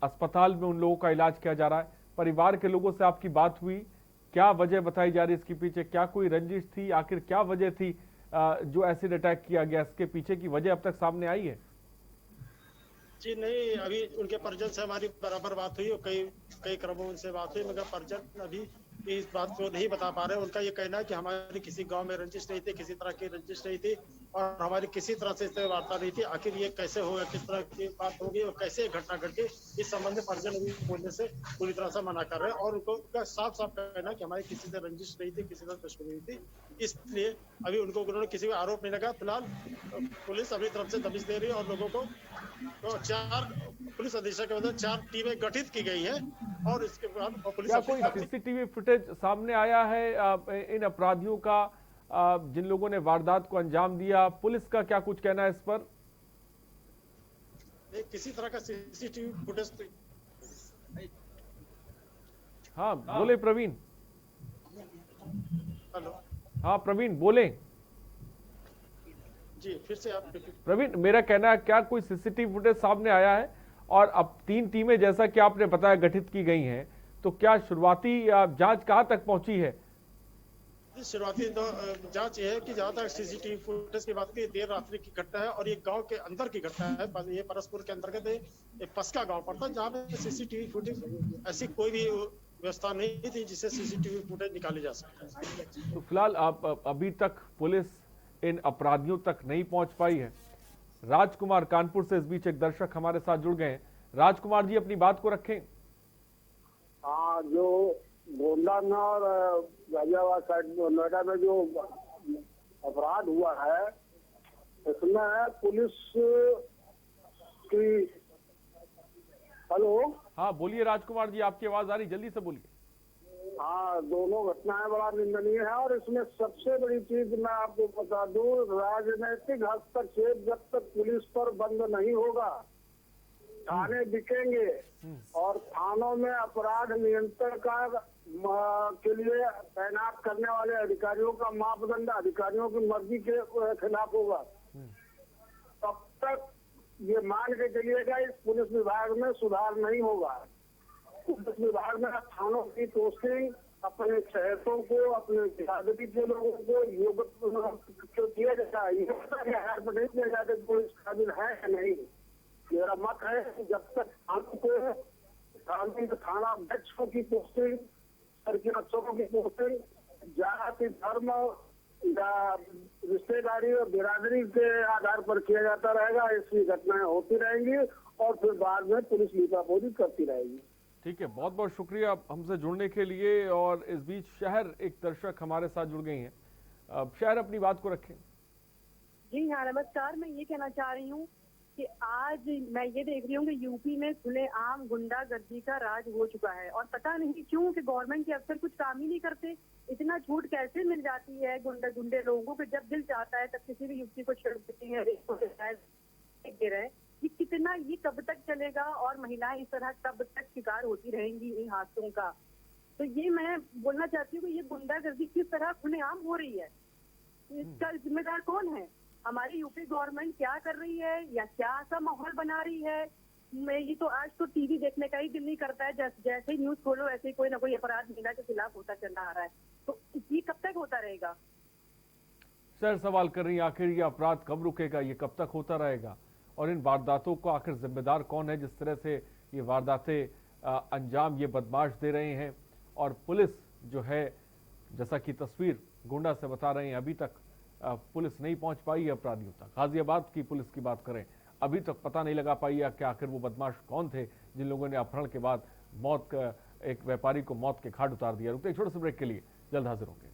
अस्पताल में उन लोगों का इलाज किया जा रहा है। परिवार के लोगों से आपकी बात हुई, क्या वजह बताई जा रही है इसके पीछे? क्या कोई रंजिश थी? आखिर क्या वजह थी जो एसिड अटैक किया गया? इसके पीछे की वजह अब तक सामने आई है? जी नहीं, अभी उनके परिजन से हमारी बराबर बात हुई और कई क्रमों उनसे बात हुई, मगर परिजन अभी इस बात को नहीं बता पा रहे। उनका ये कहना है कि हमारी किसी गांव में रंजिश नहीं थी, किसी तरह की रंजिश नहीं थी, और हमारी किसी तरह से इससे वार्ता नहीं थी। आखिर ये कैसे होगा, किस तरह की बात होगी और कैसे घटना घट गई, इस संबंध में परिजन अभी बोलने से पूरी तरह से मना कर रहे हैं। और उनको साफ साफ कहना कि हमारी किसी से रंजिश नहीं थी, किसी से दुश्मनी नहीं थी, इसलिए अभी उन्होंने किसी को आरोप नहीं लगा। फिलहाल पुलिस अपनी तरफ से दबिश दे रही है और लोगों को तो 4 पुलिस अधीक्षक के बदले 4 टीमें गठित की गई है, और इसके बाद पुलिस क्या कोई सीसीटीवी फुटेज सामने आया है इन अपराधियों का, जिन लोगों ने वारदात को अंजाम दिया? पुलिस का क्या कुछ कहना है इस पर? किसी तरह का सीसीटीवी फुटेज हाँ बोले प्रवीण। हेलो, हाँ प्रवीण बोले। जी फिर से आप प्रवीण, मेरा कहना है क्या कोई सीसीटीवी फुटेज सामने आया है? और अब 3 टीमें जैसा कि आपने बताया गठित की गई हैं, तो क्या शुरुआती जांच कहां तक पहुंची है? शुरुआती जांच ये है कि जहां तक सीसीटीवी फुटेज की बात की, देर रात्रि की घटना है और ये गांव के अंदर की घटना है। ये परसपुर के अंतर्गत एक पस्का गांव पड़ता है, जहां पे सीसीटीवी फुटेज ऐसी कोई भी व्यवस्था नहीं थी जिससे सीसीटीवी फुटेज निकाली जा सकता है। तो फिलहाल अभी तक पुलिस इन अपराधियों तक नहीं पहुंच पाई है। राजकुमार कानपुर से इस बीच एक दर्शक हमारे साथ जुड़ गए हैं। राजकुमार जी अपनी बात को रखें। हाँ, जो गोंडा में और गाजियाबाद साइड नोएडा में जो अपराध हुआ है, इसमें पुलिस की। हेलो, हाँ बोलिए राजकुमार जी, आपकी आवाज आ रही, जल्दी से बोलिए। हाँ, दोनों घटनाएं बड़ा निंदनीय है, और इसमें सबसे बड़ी चीज मैं आपको बता दूं, राजनीतिक हस्तक्षेप जब तक पुलिस पर बंद नहीं होगा, थाने बिकेंगे, और थानों में अपराध नियंत्रण के लिए तैनात करने वाले अधिकारियों का मापदंड अधिकारियों की मर्जी के खिलाफ होगा। तब तक ये मान के चलिएगा इस पुलिस विभाग में सुधार नहीं होगा। पुलिस विभाग में थानों की पोस्टिंग अपने शहरों को, अपने बिरादरी के लोगों को योग किया जाता है, ये पर नहीं किया जाता तो इस काबिल है या नहीं। मेरा मत है कि जब तक थाना अध्यक्षों की पोस्टिंग, सर्किल अफसरों की पोस्टिंग जाति, धर्म या रिश्तेदारी और बिरादरी के आधार पर किया जाता रहेगा, ऐसी घटनाएं होती रहेंगी और फिर बाद में पुलिस लीपापोती करती रहेगी। ठीक है, बहुत बहुत शुक्रिया हमसे जुड़ने के लिए। और इस बीच शहर एक दर्शक हमारे साथ जुड़ गई हैं। शहर अपनी बात को रखें। जी हाँ, नमस्कार। मैं ये कहना चाह रही हूँ कि आज मैं ये देख रही हूँ कि यूपी में खुलेआम गुंडागर्दी का राज हो चुका है, और पता नहीं क्यों कि गवर्नमेंट के अफसर कुछ काम ही नहीं करते। इतना छूट कैसे मिल जाती है गुंडे लोगों को? जब दिल चाहता है तब किसी भी युवती को छेड़ देती है, दे रहे हैं। ये कितना, ये कब तक चलेगा और महिलाएं इस तरह कब तक शिकार होती रहेंगी इन हादसों का? तो ये मैं बोलना चाहती हूँ कि ये गुंडागर्दी किस तरह खुलेआम हो रही है, इसका जिम्मेदार कौन है? हमारी यूपी गवर्नमेंट क्या कर रही है या क्या सा माहौल बना रही है? मैं ये तो आज तो टीवी देखने का ही दिल नहीं करता है। जैसे ही न्यूज खोलो ऐसे ही कोई ना कोई अपराध महिला के खिलाफ होता चल आ रहा है। तो ये कब तक होता रहेगा? सर सवाल कर रही है, आखिर ये अपराध कब रुकेगा, ये कब तक होता रहेगा, और इन वारदातों को आखिर जिम्मेदार कौन है जिस तरह से ये वारदातें अंजाम ये बदमाश दे रहे हैं? और पुलिस जो है, जैसा कि तस्वीर गोंडा से बता रहे हैं, अभी तक पुलिस नहीं पहुंच पाई है अपराधियों तक। गाजियाबाद की पुलिस की बात करें, अभी तक पता नहीं लगा पाई है कि आखिर वो बदमाश कौन थे जिन लोगों ने अपहरण के बाद एक व्यापारी को मौत के घाट उतार दिया। रुकते एक छोटे से ब्रेक के लिए, जल्द हाजिर होंगे।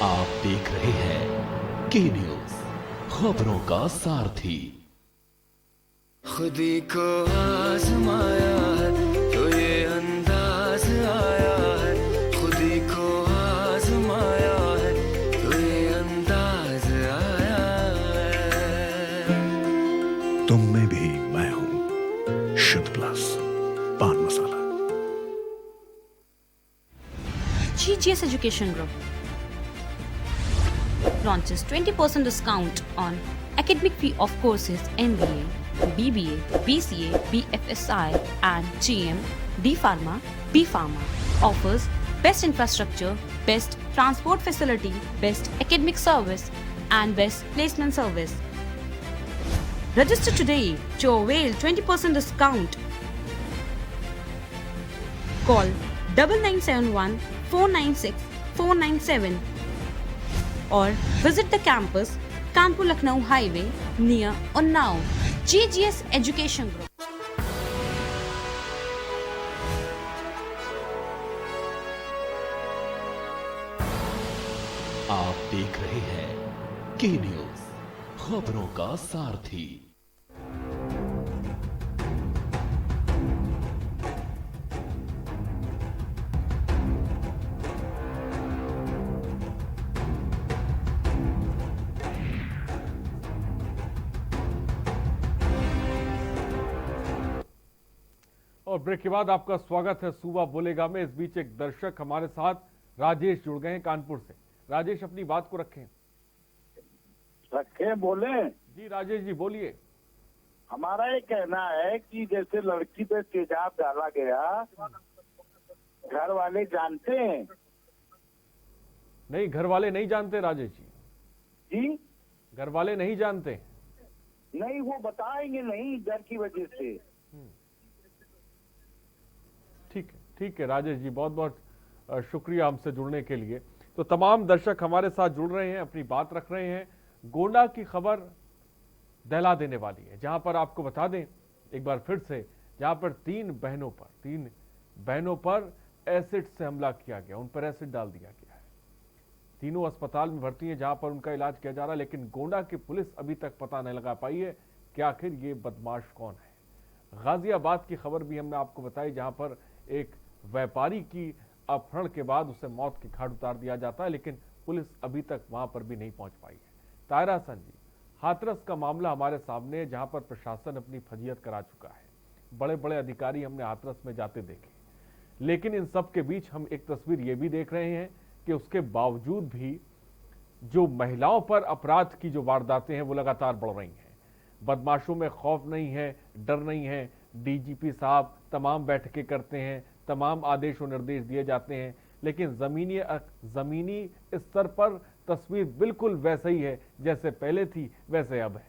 आप देख रहे हैं के न्यूज, खबरों का सारथी। खुदी को आजमाया है तो ये अंदाज आया है, खुदी को आजमाया है तो ये अंदाज आया है। तुम में भी मैं हूं, शुद्ध प्लस पान मसाला। GGS Education Group launches 20% discount on academic fee of courses MBA, BBA, BCA, BFSI and GM, D Pharma, B Pharma. Offers best infrastructure, best transport facility, best academic service and best placement service. Register today to avail 20% discount. Call 9971 496 497 or visit the campus Kanpur Lucknow Highway near Unnao. GGS Education Group. आप देख रहे हैं के न्यूज, खबरों का सारथी। और ब्रेक के बाद आपका स्वागत है सूबा बोलेगा में। इस बीच एक दर्शक हमारे साथ राजेश जुड़ गए हैं कानपुर से। राजेश अपनी बात को रखें। बोले जी राजेश जी बोलिए। हमारा ये कहना है कि जैसे लड़की पे तेजाब डाला गया, घर वाले जानते हैं? नहीं, घर वाले नहीं जानते राजेश जी। जी घर वाले नहीं जानते। नहीं, वो बताएंगे नहीं डर की वजह से। ठीक है राजेश जी, बहुत बहुत शुक्रिया हमसे जुड़ने के लिए। तो तमाम दर्शक हमारे साथ जुड़ रहे हैं, अपनी बात रख रहे हैं। गोंडा की खबर दहला देने वाली है, जहां पर आपको बता दें एक बार फिर से, जहां पर तीन बहनों पर एसिड से हमला किया गया, उन पर एसिड डाल दिया गया है। तीनों अस्पताल में भर्ती हैं जहां पर उनका इलाज किया जा रहा है, लेकिन गोंडा की पुलिस अभी तक पता नहीं लगा पाई है कि आखिर ये बदमाश कौन है। गाजियाबाद की खबर भी हमने आपको बताई, जहां पर एक व्यापारी की अपहरण के बाद उसे मौत के घाट उतार दिया जाता है, लेकिन पुलिस अभी तक वहां पर भी नहीं पहुंच पाई है। तायरा संजी, हाथरस का मामला हमारे सामने है, जहां पर प्रशासन अपनी फजीहत करा चुका है। बड़े बड़े अधिकारी हमने हाथरस में जाते देखे, लेकिन इन सब के बीच हम एक तस्वीर ये भी देख रहे हैं कि उसके बावजूद भी जो महिलाओं पर अपराध की जो वारदातें हैं वो लगातार बढ़ रही हैं। बदमाशों में खौफ नहीं है, डर नहीं है। डीजीपी साहब तमाम बैठकें करते हैं, तमाम आदेश और निर्देश दिए जाते हैं, लेकिन जमीनी स्तर पर तस्वीर बिल्कुल वैसे ही है जैसे पहले थी, वैसे अब है।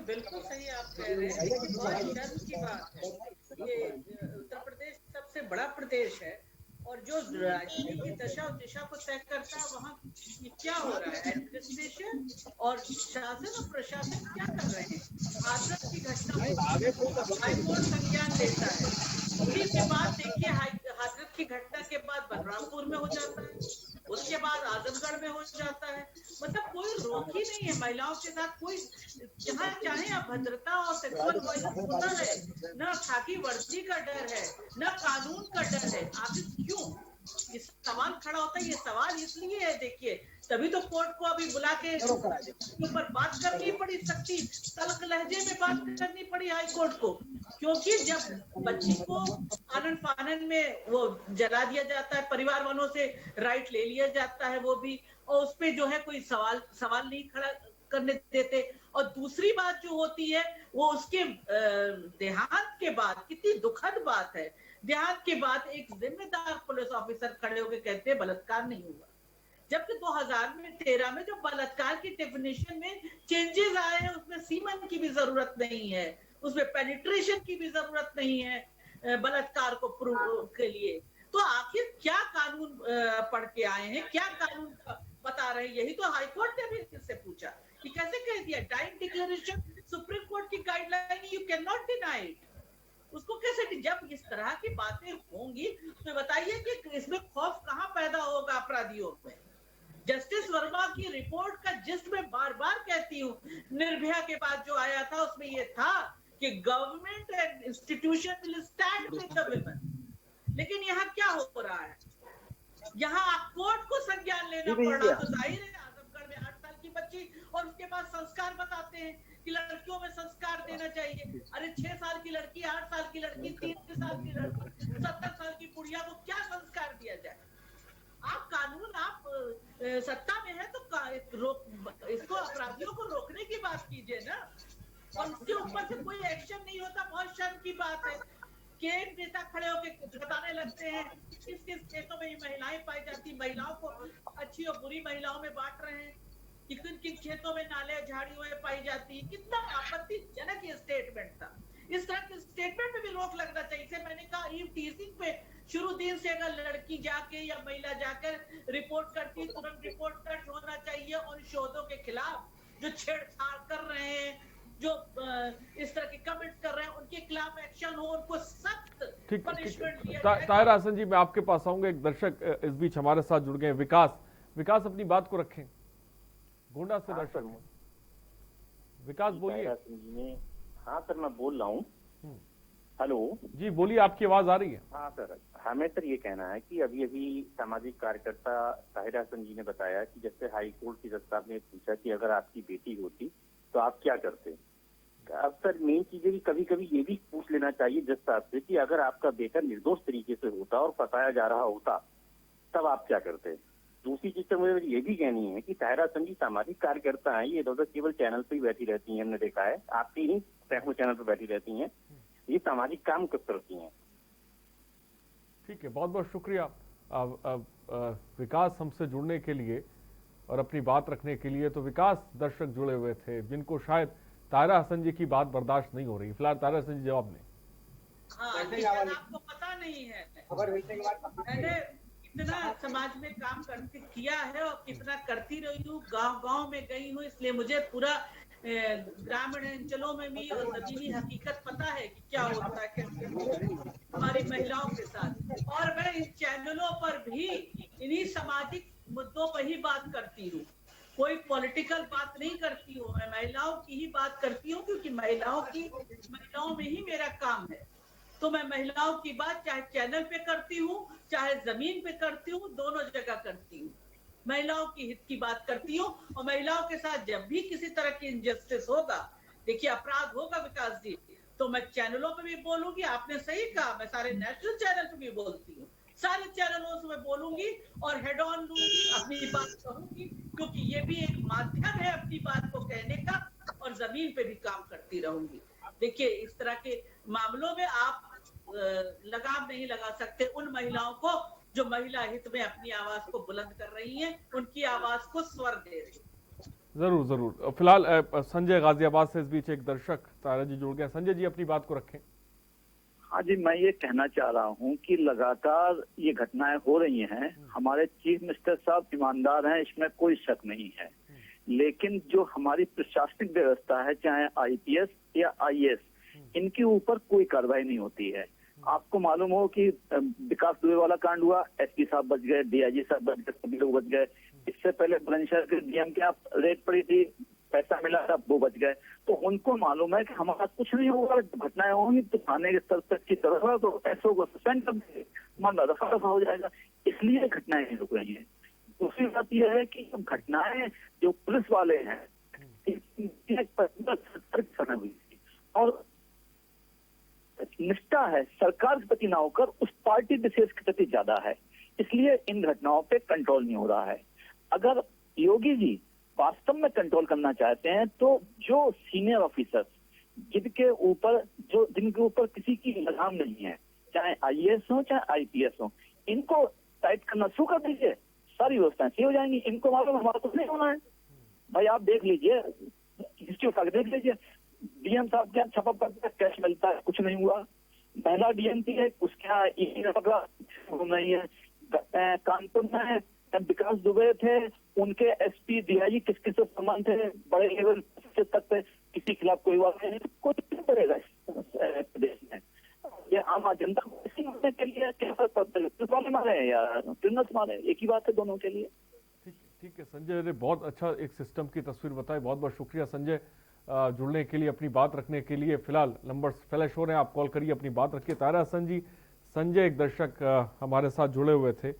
बिल्कुल सही आप कह रहे हैं, लेकिन बहुत शर्म की बात है। ये उत्तर प्रदेश सबसे बड़ा प्रदेश है और जो राजनीति की दशा और दिशा को तय करता है वहाँ क्या हो रहा है। एडमिनिस्ट्रेशन और शासन और प्रशासन क्या कर रहे हैं। हाथरस की घटना हाईकोर्ट संज्ञान लेता है, उसी के बाद देखिए हाथरस की घटना के बाद बलरामपुर में हो जाता है, उसके बाद आजमगढ़ में हो जाता है। मतलब कोई रोक ही नहीं है महिलाओं के साथ। कोई जहाँ चाहे अभद्रता और सेक्सुअल वायलेंस होता है, न खाकी वर्दी का डर है, न कानून का डर है। आखिर क्यों ये सवाल खड़ा होता है? ये सवाल इसलिए है, देखिए तभी तो कोर्ट को अभी बुला के ऊपर बात करनी पड़ी, सख्ती तल्ख लहजे में बात करनी पड़ी हाई कोर्ट को, क्योंकि जब बच्ची को आनन फानन में वो जला दिया जाता है, परिवार वालों से राइट ले लिया जाता है वो भी, और उस पे जो है कोई सवाल नहीं खड़ा करने देते। और दूसरी बात जो होती है वो उसके देहांत के बाद, कितनी दुखद बात है, देहांत के बाद एक जिम्मेदार पुलिस ऑफिसर खड़े होकर कहते हैं बलात्कार नहीं हुआ, जबकि 2013 में जो बलात्कार की डेफिनेशन में चेंजेस आए हैं उसमें सीमन की भी जरूरत नहीं है, उसमें पेनिट्रेशन की भी जरूरत नहीं है बलात्कार को प्रूव के लिए। तो आखिर क्या कानून पढ़ के आए हैं, क्या कानून बता रहे हैं? यही तो हाईकोर्ट ने भी इससे पूछा कि कैसे कह दिया डाइंग डिक्लेरेशन सुप्रीम कोर्ट की guideline, you can not deny it. उसको कैसे, जब इस तरह की बातें होंगी तो बताइए कि इसमें खौफ कहाँ पैदा होगा अपराधियों में। जस्टिस वर्मा की रिपोर्ट का जिस मैं बार बार कहती हूँ, निर्भया के बाद जो आया था उसमें ये था कि government and institution will stand with the women. लेकिन यहाँ क्या हो रहा है, यहाँ कोर्ट को संज्ञान लेना पड़ा। तो जाहिर है आजमगढ़ में 8 साल की बच्ची और उसके बाद संस्कार बताते हैं कि लड़कियों में संस्कार देना चाहिए। अरे 6 साल की लड़की, 8 साल की लड़की, 3 साल की लड़की, 70 साल की बुढ़िया को क्या संस्कार दिया जाए? आप कानून, आप सत्ता में है तो इसको अपराधियों को रोकने की बात कीजिए ना, और उसके ऊपर से कोई एक्शन नहीं होता। बहुत शर्म की बात है कि एक नेता खड़े होकर बताने लगते हैं किस किस खेतों में ये महिलाएं पाई जाती, महिलाओं को अच्छी और बुरी महिलाओं में बांट रहे हैं, किन किन खेतों में नाले झाड़ियों में पाई जाती है। कितना आपत्तिजनक ये स्टेटमेंट था। इस तरह के स्टेटमेंट पे भी रोक लगना चाहिए। इसे मैंने कहा ईव टीजिंग पे शुरू दिन से अगर लड़की जाके या महिला जाकर रिपोर्ट करती, तुरंत रिपोर्ट दर्ज होना चाहिए। और शोधों के खिलाफ जो छेड़छाड़ कर रहे हैं, जो इस तरह के कमेंट्स कर रहे हैं, उनके खिलाफ एक्शन हो, उनको सख्त पनिशमेंट दिया जाए। ताहिरा हसन जी, मैं आपके पास आऊंगा। एक दर्शक इस बीच हमारे साथ जुड़ गए, विकास अपनी बात को रखें। गोंडा से दर्शक विकास, बोलिए। हाँ सर, मैं बोल रहा हूँ। हेलो जी, बोलिए, आपकी आवाज आ रही है। हाँ सर, हमें सर ये कहना है कि अभी अभी सामाजिक कार्यकर्ता ताहिरा हसन जी ने बताया कि जैसे हाई कोर्ट के जज साहब ने पूछा कि अगर आपकी बेटी होती तो आप क्या करते। अब सर मेन चीज है कि कभी कभी ये भी पूछ लेना चाहिए जज साहब से कि अगर आपका बेटा निर्दोष तरीके से होता और फंसाया जा रहा होता तब आप क्या करते। दूसरी चीज तो मुझे ये भी कहनी है कि ताहिरा हसन जी सामाजिक कार्यकर्ता हैं, ये इधर केवल चैनल पे ही बैठी रहती हैं, हमने देखा है, आपकी ही सैकड़ों चैनल पे बैठी रहती हैं, ये सामाजिक काम करती हैं। ठीक है, बहुत बहुत शुक्रिया विकास हमसे जुड़ने के लिए और अपनी बात रखने के लिए। तो विकास दर्शक जुड़े हुए थे जिनको शायद ताहिरा हसन जी की बात बर्दाश्त नहीं हो रही। फिलहाल ताहिरा हसन जी जवाब नहीं। आपको पता नहीं है मैंने कितना समाज में काम किया है और कितना करती रही हूँ, गांव में गई हूँ, इसलिए मुझे पूरा ग्रामीण अंचलों में भी और जमीनी हकीकत पता है कि क्या होता है कैसे हमारी महिलाओं के साथ। और मैं इन चैनलों पर भी इन्हीं सामाजिक मुद्दों पर ही बात करती हूँ, कोई पॉलिटिकल बात नहीं करती हूँ। मैं महिलाओं की ही बात करती हूँ क्योंकि महिलाओं में ही मेरा काम है। तो मैं महिलाओं की बात चाहे चैनल पे करती हूँ, चाहे जमीन पे करती हूँ, दोनों जगह करती हूँ। महिलाओं की हित की बात करती हूँ और महिलाओं के साथ जब भी किसी तरह की इनजस्टिस होगा, देखिए अपराध होगा विकास जी, तो मैं चैनलों पे भी बोलूंगी। आपने सही कहा, मैं सारे नेशनल चैनल पे भी बोलती हूँ, सारे चैनलों से मैं बोलूंगी और हेड ऑन लूंगी, अपनी बात कहूंगी, क्योंकि ये भी एक माध्यम है अपनी बात को कहने का, और जमीन पे भी काम करती रहूंगी। देखिए इस तरह के मामलों में आप लगाम नहीं लगा सकते उन महिलाओं को जो महिला हित में अपनी आवाज को बुलंद कर रही हैं, उनकी आवाज को स्वर दे रही हैं। जरूर। फिलहाल संजय गाजियाबाद से इस बीच एक दर्शक तारा जी जुड़ गए। संजय जी अपनी बात को रखें। हाँ जी, मैं ये कहना चाह रहा हूँ कि लगातार ये घटनाएं हो रही हैं। हमारे चीफ मिनिस्टर साहब ईमानदार हैं, इसमें कोई शक नहीं है, लेकिन जो हमारी प्रशासनिक व्यवस्था है, चाहे आईपीएस या आईएएस, इनके ऊपर कोई कार्रवाई नहीं होती है। आपको मालूम हो कि विकास दुबे वाला कांड हुआ, एसपी साहब बच गए, डीआईजी साहब बच गए, सभी लोग बच गए। इससे पहले बुलंदशहर के डीएम के रेड पड़ी थी, पैसा मिला था, वो बच गए। तो उनको मालूम है कि हमारा कुछ नहीं होगा, घटनाएं होंगी तो थाने के स्तर तक की तरफ तो ऐसो को सस्पेंड कर देंगे, मामला रफा दफा हो जाएगा, इसलिए घटनाएं नहीं रुक रही है। दूसरी बात यह है कि घटनाएं जो पुलिस वाले हैं हुई थी और निष्ठा है सरकार के प्रति ना होकर उस पार्टी विशेष के प्रति ज्यादा है, इसलिए इन घटनाओं पे कंट्रोल नहीं हो रहा है। अगर योगी जी वास्तव में कंट्रोल करना चाहते हैं तो जो सीनियर ऑफिसर्स जिनके ऊपर किसी की लगाम नहीं है, चाहे आईएएस हो चाहे आईपीएस हो, इनको टाइट करना शुरू कर दीजिए, सारी व्यवस्थाएं सही हो जाएंगी। इनको मालूम हमारा कुछ नहीं होना है। भाई आप देख लीजिए, हिस्ट्री उठा के देख लीजिए, डीएम साहब क्या छपा करते हैं, कैश मिलता है, कुछ नहीं हुआ। महिला डीएम की है, उसका पकड़ा घूम रही है। कानपुर में विकास दुबे थे, उनके एसपी डीआईजी किस किस से संबंध थे, बड़े लेवल तक पे, किसी के खिलाफ कोई बात नहीं, कुछ नहीं करेगा प्रदेश में। ये आम जनता को इसी होने के लिए क्या फर्क पड़ता है, वाले मारे या क्रिमिनल्स मारे, एक ही बात है दोनों के लिए। ठीक है संजय ने बहुत अच्छा एक सिस्टम की तस्वीर बताई। बहुत बहुत शुक्रिया संजय जुड़ने के लिए, अपनी बात रखने के लिए। फिलहाल नंबर्स फ्लैश हो रहे हैं, आप कॉल करिए, अपनी बात रखिए। ताहिरा हसन जी, संजय एक दर्शक हमारे साथ जुड़े हुए थे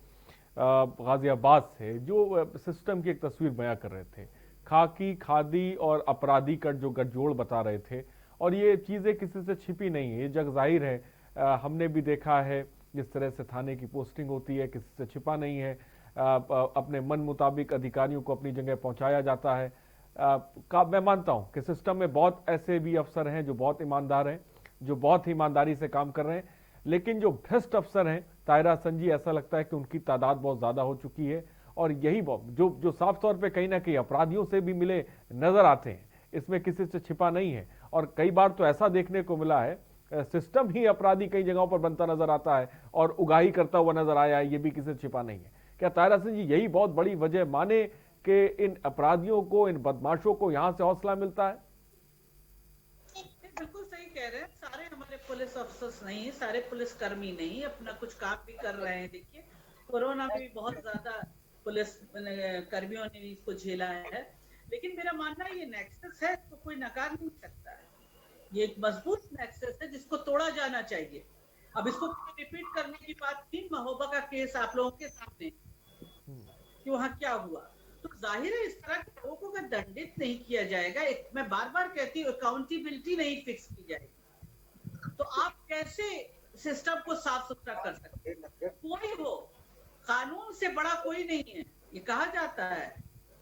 गाजियाबाद से, जो सिस्टम की एक तस्वीर बयां कर रहे थे। खाकी, खादी और अपराधी का जो गठजोड़ बता रहे थे, और ये चीज़ें किसी से छिपी नहीं है, ये जग जाहिर है। हमने भी देखा है जिस तरह से थाने की पोस्टिंग होती है, किसी से छिपा नहीं है। अपने मन मुताबिक अधिकारियों को अपनी जगह पहुंचाया जाता है। मैं मानता हूं कि सिस्टम में बहुत ऐसे भी अफसर हैं जो बहुत ईमानदार हैं, जो बहुत ईमानदारी से काम कर रहे हैं, लेकिन जो भ्रष्ट अफसर हैं ताहिरा हसन जी, ऐसा लगता है कि उनकी तादाद बहुत ज़्यादा हो चुकी है। और यही जो साफ तौर पे कहीं ना कहीं अपराधियों से भी मिले नजर आते हैं, इसमें किसी से छिपा नहीं है। और कई बार तो ऐसा देखने को मिला है, सिस्टम ही अपराधी कई जगहों पर बनता नजर आता है और उगाही करता हुआ नजर आया है, ये भी किसी से छिपा नहीं है। क्या ताहिरा हसन जी यही बहुत बड़ी वजह माने कि इन अपराधियों को, इन बदमाशों को यहां से हौसला मिलता है? बिल्कुल सही कह रहे हैं। सारे हमारे पुलिस अफसर्स नहीं, सारे पुलिस कर्मी नहीं, अपना कुछ काम भी कर रहे हैं। देखिए कोरोना में भी बहुत ज्यादा पुलिस कर्मियों ने इसको झेला है, लेकिन मेरा मानना ये नेक्सस है तो कोई नकार नहीं सकता है। ये एक मजबूत नेक्सस है जिसको तोड़ा जाना चाहिए। अब इसको रिपीट करने की बात थी, महोबा का केस आप लोगों के सामने कि वहां क्या हुआ, तो जाहिर है इस तरह के लोगों को अगर दंडित नहीं किया जाएगा, मैं बार बार कहती हूँ अकाउंटेबिलिटी नहीं फिक्स की जाएगी, तो आप कैसे सिस्टम को साफ सुथरा कर सकते हैं? कोई हो, कानून से बड़ा कोई नहीं है, ये कहा जाता है।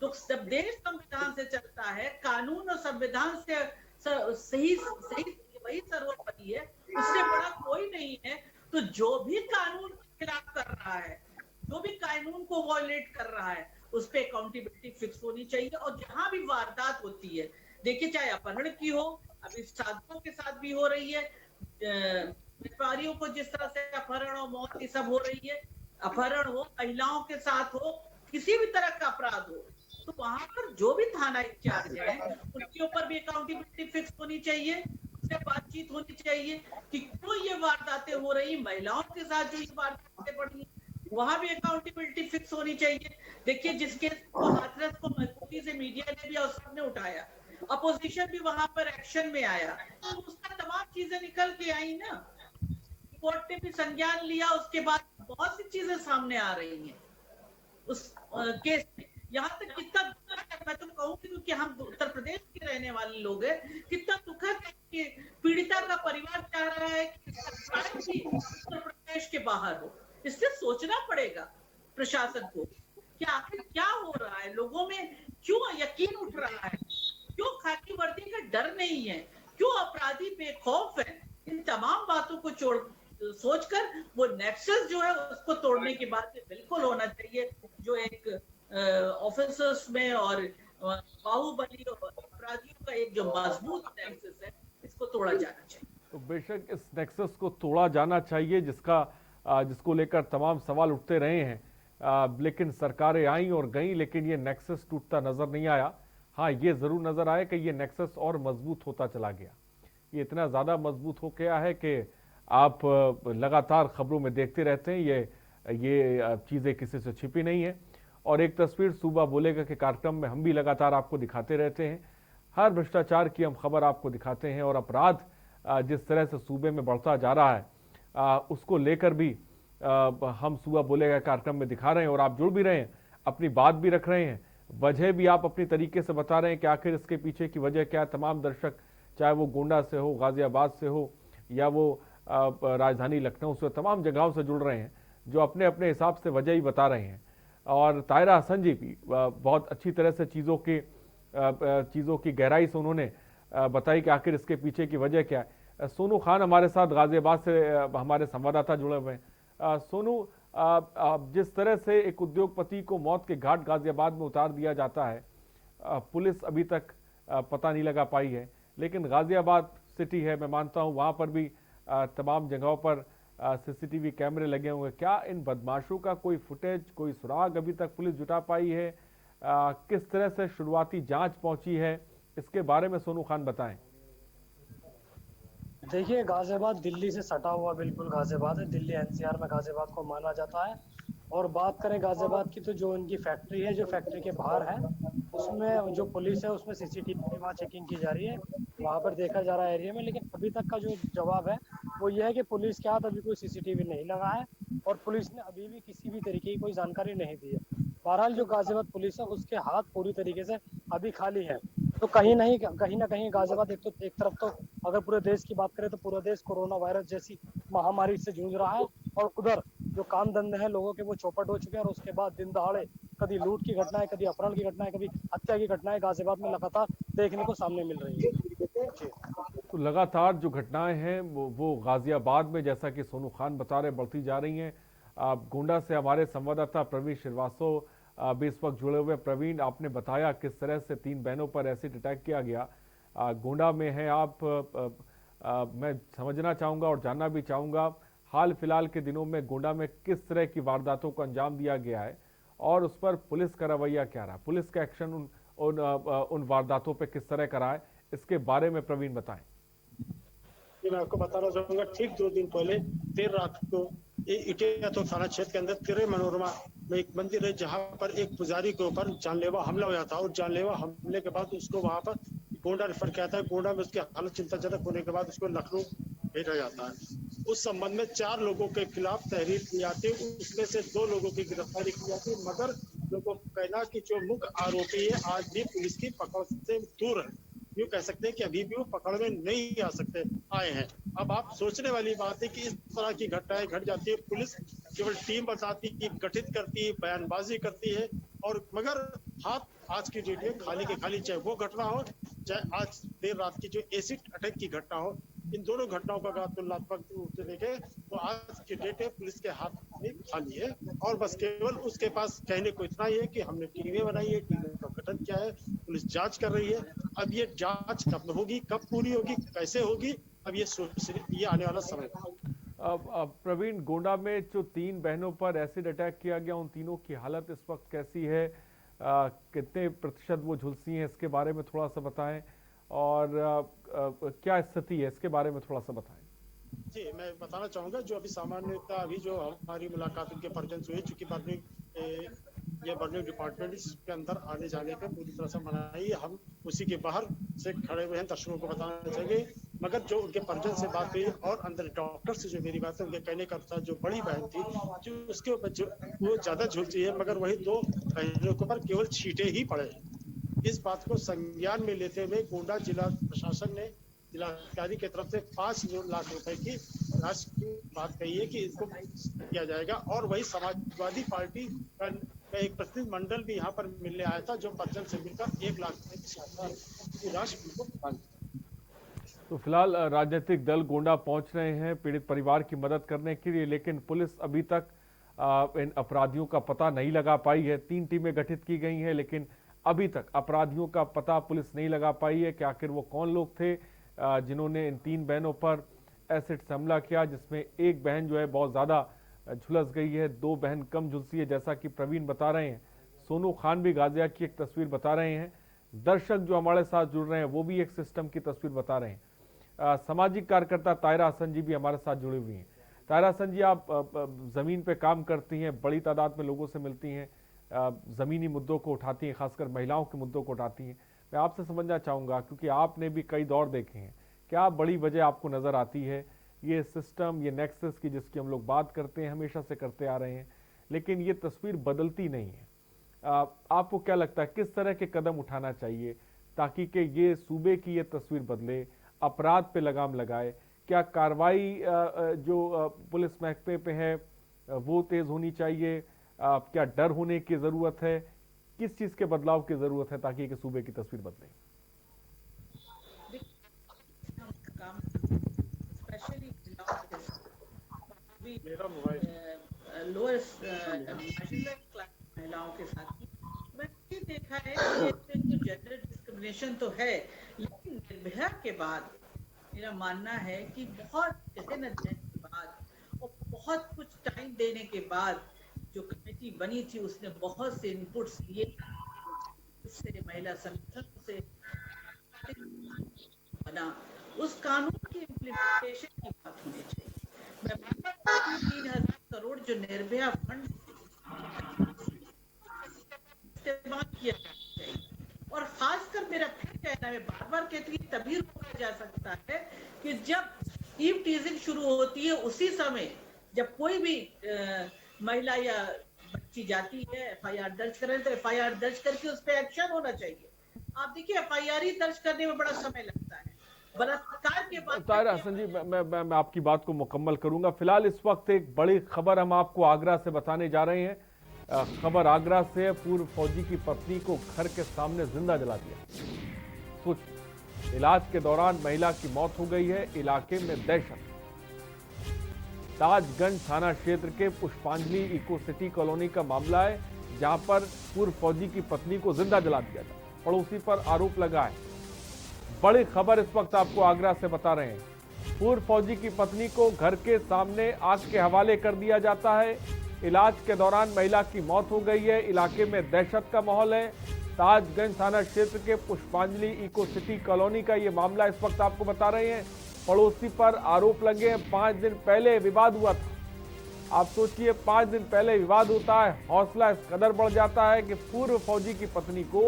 तो जब देश संविधान से चलता है, कानून और संविधान से सही वही सर्वोपरि है, उससे बड़ा कोई नहीं है। तो जो भी कानून के खिलाफ कर रहा है, जो भी कानून को वॉयलेट कर रहा है, उस पे अकाउंटेबिलिटी फिक्स होनी चाहिए। और जहां भी वारदात होती है, देखिए चाहे अपहरण की हो, अभी साधुओं के साथ भी हो रही है, व्यापारियों को जिस तरह से अपहरण और मौत ये सब हो रही है, अपहरण हो, महिलाओं के साथ हो, किसी भी तरह का अपराध हो, तो वहां पर जो भी थाना इंचार्ज है उनके ऊपर भी अकाउंटेबिलिटी फिक्स होनी चाहिए, उससे बातचीत होनी चाहिए कि क्यों ये वारदातें हो रही, महिलाओं के साथ जो ये वारदातें बढ़ी, वहां भी अकाउंटेबिलिटी फिक्स होनी चाहिए। देखिए जिसके हाथरस को मजबूती से मीडिया ने भी और सबने उठाया, अपोजिशन भी वहां पर एक्शन में आया, तो उसका तमाम चीजें निकल के आई ना, कोर्ट ने भी संज्ञान लिया, उसके बाद बहुत सी चीजें सामने आ रही हैं उस केस में। यहाँ तक कितना दुखद है, मैं तो कहूंगी क्योंकि हम उत्तर प्रदेश के रहने वाले लोग हैं, कितना दुखद है कि पीड़िता का परिवार चाह रहा है कि सरकार भी उत्तर प्रदेश के बाहर हो। इससे सोचना पड़ेगा प्रशासन को कि आखिर क्या हो रहा है, लोगों में क्यों यकीन उठ रहा है, क्यों खाकी वर्दी का डर नहीं है, क्यों अपराधी बेखौफ है। इन तमाम बातों को सोचकर वो नेक्सस जो है उसको तोड़ने की बात बिल्कुल होना चाहिए, जो एक ऑफिसर्स में और बाहुबली और अपराधियों का एक जो मजबूत नेक्सस है, इसको तोड़ा जाना चाहिए। तो बेशक इस नेक्सस को तोड़ा जाना चाहिए, जिसको लेकर तमाम सवाल उठते रहे हैं, लेकिन सरकारें आईं और गईं, लेकिन ये नेक्सस टूटता नजर नहीं आया। हाँ, ये जरूर नजर आया कि ये नेक्सस और मजबूत होता चला गया। ये इतना ज्यादा मजबूत हो गया है कि आप लगातार खबरों में देखते रहते हैं, ये चीजें किसी से छिपी नहीं है। और एक तस्वीर सूबा बोलेगा के कार्यक्रम में हम भी लगातार आपको दिखाते रहते हैं, हर भ्रष्टाचार की हम खबर आपको दिखाते हैं, और अपराध जिस तरह से सूबे में बढ़ता जा रहा है उसको लेकर भी हम सूबा बोलेगा कार्यक्रम में दिखा रहे हैं। और आप जुड़ भी रहे हैं, अपनी बात भी रख रहे हैं, वजह भी आप अपनी तरीके से बता रहे हैं कि आखिर इसके पीछे की वजह क्या है। तमाम दर्शक, चाहे वो गोंडा से हो, गाजियाबाद से हो, या वो राजधानी लखनऊ से, तमाम जगहों से जुड़ रहे हैं, जो अपने अपने हिसाब से वजह ही बता रहे हैं। और ताहिरा हसन जी भी बहुत अच्छी तरह से चीज़ों की गहराई से उन्होंने बताई कि आखिर इसके पीछे की वजह क्या है। सोनू खान हमारे साथ गाजियाबाद से हमारे संवाददाता जुड़े हुए हैं। सोनू, जिस तरह से एक उद्योगपति को मौत के घाट गाजियाबाद में उतार दिया जाता है, पुलिस अभी तक पता नहीं लगा पाई है, लेकिन गाजियाबाद सिटी है, मैं मानता हूँ वहाँ पर भी तमाम जगहों पर सीसीटीवी कैमरे लगे हुए। क्या इन बदमाशों का कोई फुटेज, कोई सुराग अभी तक पुलिस जुटा पाई है? किस तरह से शुरुआती जांच पहुंची है, इसके बारे में सोनू खान बताएं। देखिए, गाजियाबाद दिल्ली से सटा हुआ बिल्कुल गाजियाबाद है। दिल्ली एनसीआर में गाजियाबाद को माना जाता है। और बात करें गाजियाबाद की, तो जो उनकी फैक्ट्री है, जो फैक्ट्री के बाहर है, उसमें जो पुलिस है उसमें सीसीटीवी वहाँ चेकिंग की जा रही है, वहाँ पर देखा जा रहा है एरिया में। लेकिन अभी तक का जो जवाब है वो ये है कि पुलिस के हाथ अभी कोई सीसीटीवी नहीं लगा है और पुलिस ने अभी भी किसी भी तरीके की कोई जानकारी नहीं दी है। बहरहाल जो गाजियाबाद पुलिस है उसके हाथ पूरी तरीके से अभी खाली है। तो कहीं ना कहीं गाजियाबाद एक तरफ तो अगर पूरे देश की बात करें तो पूरा देश कोरोना वायरस जैसी महामारी से जूझ रहा है, और उधर जो काम धंधे हैं लोगों के वो चौपट हो चुके हैं। और उसके बाद दिन दहाड़े कभी लूट की घटनाएं, कभी अपहरण की घटनाएं, कभी हत्या की घटनाएं गाजियाबाद में लगातार देखने को सामने मिल रही है। तो लगातार जो घटनाएं हैं वो गाजियाबाद में, जैसा कि सोनू खान बता रहे, बढ़ती जा रही हैं। गोंडा से हमारे संवाददाता प्रवीण श्रीवास्तव भी इस वक्त जुड़े हुए। प्रवीण, आपने बताया किस तरह से 3 बहनों पर एसिड अटैक किया गया। गोंडा में हैं आप, मैं समझना चाहूँगा और जानना भी चाहूँगा हाल फिलहाल के दिनों में गोंडा में किस तरह की वारदातों को अंजाम दिया गया है और उस पर पुलिस का रवैया क्या रहा, पुलिस का एक्शन उन वारदातों पर किस तरह का रहा है, इसके बारे में प्रवीण बताएं। मैं आपको बताना चाहूंगा, ठीक 2 दिन पहले देर रात को इटिया तो थाना क्षेत्र के अंदर तिरे मनोरमा में एक मंदिर है जहां पर एक पुजारी के ऊपर जानलेवा हमला हुआ था, और जानलेवा हमले के बाद उसको वहां पर गोंडा रेफर किया था। गोंडा में उसकी हालत चिंताजनक होने के बाद उसको लखनऊ भेजा जाता है। उस संबंध में 4 लोगों के खिलाफ तहरीर की जाती है, उसमें से 2 लोगों की गिरफ्तारी की जाती है, मगर लोगों को कहना कि जो मुख्य आरोपी है आज भी पुलिस की पकड़ से दूर है। यूँ कह सकते हैं कि अभी भी वो पकड़ में नहीं आ सकते आए हैं। अब आप सोचने वाली बात है कि इस तरह की घटनाएं घट जाती है, पुलिस केवल टीम बताती है, गठित करती है, बयानबाजी करती है, और मगर हाथ आज की डेट में खाली के खाली, चाहे वो घटना हो चाहे आज देर रात की जो एसिड अटैक की घटना हो। इन दोनों घटनाओं का अगर तुलनात्मक रूप से देखें तो आज की डेट में पुलिस के हाथ में खाली है, और बस केवल उसके पास कहने को इतना ही है कि हमने टीमें बनाई है, टीमों का गठन किया है, पुलिस जांच कर रही है। अब ये जांच कब होगी, कब पूरी होगी, कैसे होगी, अब ये आने वाला समय है। अब प्रवीण, गोंडा में जो 3 बहनों पर एसिड अटैक किया गया, उन तीनों की हालत इस वक्त कैसी है, कितने प्रतिशत वो झुलसी हैं, इसके बारे में थोड़ा सा बताएं, और क्या स्थिति है इसके बारे में थोड़ा सा बताएं। जी, मैं बताना चाहूंगा, जो अभी सामान्यतः अभी जो हमारी मुलाकात उनके परिजन से हुई, चूंकि ये बर्निंग डिपार्टमेंट के अंदर आने जाने पे पूरी तरह से मनाही है, हम उसी के बाहर से खड़े हुए हैं, दर्शकों को बताना चाहिए। मगर जो उनके परिजन से बात हुई और अंदर डॉक्टर से जो मेरी बात है, उनके कहने का अनुसार जो बड़ी बहन थी जो उसके ऊपर वो ज्यादा झुलसी है, मगर वही 2 बहनों के ऊपर केवल छींटे ही पड़े हैं। इस बात को संज्ञान में लेते हुए गोंडा जिला प्रशासन ने जिलाधिकारी की तरफ से 5 लाख रुपए की राशि की बात कही है कि इसको किया जाएगा। और वही समाजवादी पार्टी का एक प्रतिनिधि मंडल भी यहाँ पर मिलने आया था, जो परिजन से मिलकर 1 लाख की राशि को। तो फिलहाल राजनीतिक दल गोंडा पहुंच रहे हैं पीड़ित परिवार की मदद करने के लिए, लेकिन पुलिस अभी तक इन अपराधियों का पता नहीं लगा पाई है। 3 टीमें गठित की गई हैं, लेकिन अभी तक अपराधियों का पता पुलिस नहीं लगा पाई है कि आखिर वो कौन लोग थे जिन्होंने इन 3 बहनों पर एसिड से हमला किया, जिसमें एक बहन जो है बहुत ज़्यादा झुलस गई है, 2 बहन कम झुलसी है, जैसा कि प्रवीण बता रहे हैं। सोनू खान भी गाजिया की एक तस्वीर बता रहे हैं। दर्शक जो हमारे साथ जुड़ रहे हैं वो भी एक सिस्टम की तस्वीर बता रहे हैं। सामाजिक कार्यकर्ता तायरा हसन जी भी हमारे साथ जुड़ी हुई हैं। तायरा हसन जी, आप ज़मीन पे काम करती हैं, बड़ी तादाद में लोगों से मिलती हैं, ज़मीनी मुद्दों को उठाती हैं, खासकर महिलाओं के मुद्दों को उठाती हैं। मैं आपसे समझना चाहूँगा, क्योंकि आपने भी कई दौर देखे हैं, क्या बड़ी वजह आपको नज़र आती है ये सिस्टम, ये नेक्सस की जिसकी हम लोग बात करते हैं, हमेशा से करते आ रहे हैं, लेकिन ये तस्वीर बदलती नहीं है। आपको क्या लगता है किस तरह के कदम उठाना चाहिए ताकि कि ये सूबे की ये तस्वीर बदले, अपराध पे लगाम लगाए? क्या कार्रवाई जो पुलिस महकमे पे है वो तेज होनी चाहिए? क्या डर होने की ज़रूरत है? किस चीज़ के बदलाव की ज़रूरत है ताकि कि सूबे की तस्वीर बदले? लोअर महिलाओं के साथ मैंने देखा है कि जेंडर डिस्क्रिमिनेशन तो है, लेकिन निर्भया के बाद मेरा मानना है कि बहुत गहन अध्ययन के बाद और बहुत कुछ टाइम देने के बाद जो कमेटी बनी थी उसने बहुत से इनपुट्स लिए, उससे महिला संगठन से बना, उस कानून की इम्प्लीमेंटेशन की बात होनी चाहिए। मैं मानता हूं कि 3000 करोड़ जो निर्भया फंड इस्तेमाल किया जाना चाहिए। और खासकर मेरा फिर कहना है, बार बार कहती हूँ, तभी रोका जा सकता है कि जब ईव टीजिंग शुरू होती है, उसी समय जब कोई भी महिला या बच्ची जाती है एफआईआर दर्ज करें, तो एफआईआर दर्ज करके उस पर एक्शन होना चाहिए। आप देखिए एफआईआर ही दर्ज करने में बड़ा समय लगता है, बलात्कार के बाद। ताहिरा हसन जी, मैं आपकी बात को मुकम्मल करूंगा। फिलहाल इस वक्त एक बड़ी खबर हम आपको आगरा से बताने जा रहे हैं। खबर आगरा से, पूर्व फौजी की पत्नी को घर के सामने जिंदा जला दिया। सोच, इलाज के दौरान महिला की मौत हो गई है। इलाके में दहशत। ताजगंज थाना क्षेत्र के पुष्पांजलि इको सिटी कॉलोनी का मामला है, जहां पर पूर्व फौजी की पत्नी को जिंदा जला दिया था। पड़ोसी पर आरोप लगा है। बड़ी खबर इस वक्त आपको आगरा से बता रहे हैं। पूर्व फौजी की पत्नी को घर के सामने आग के हवाले कर दिया जाता है। इलाज के दौरान महिला की मौत हो गई है। इलाके में दहशत का माहौल है। ताजगंज थाना क्षेत्र के पुष्पांजलि इको सिटी कॉलोनी का ये मामला इस वक्त आपको बता रहे हैं। पड़ोसी पर आरोप लगे। 5 दिन पहले विवाद हुआ था। आप सोचिए, 5 दिन पहले विवाद होता है, हौसला इस कदर बढ़ जाता है कि पूर्व फौजी की पत्नी को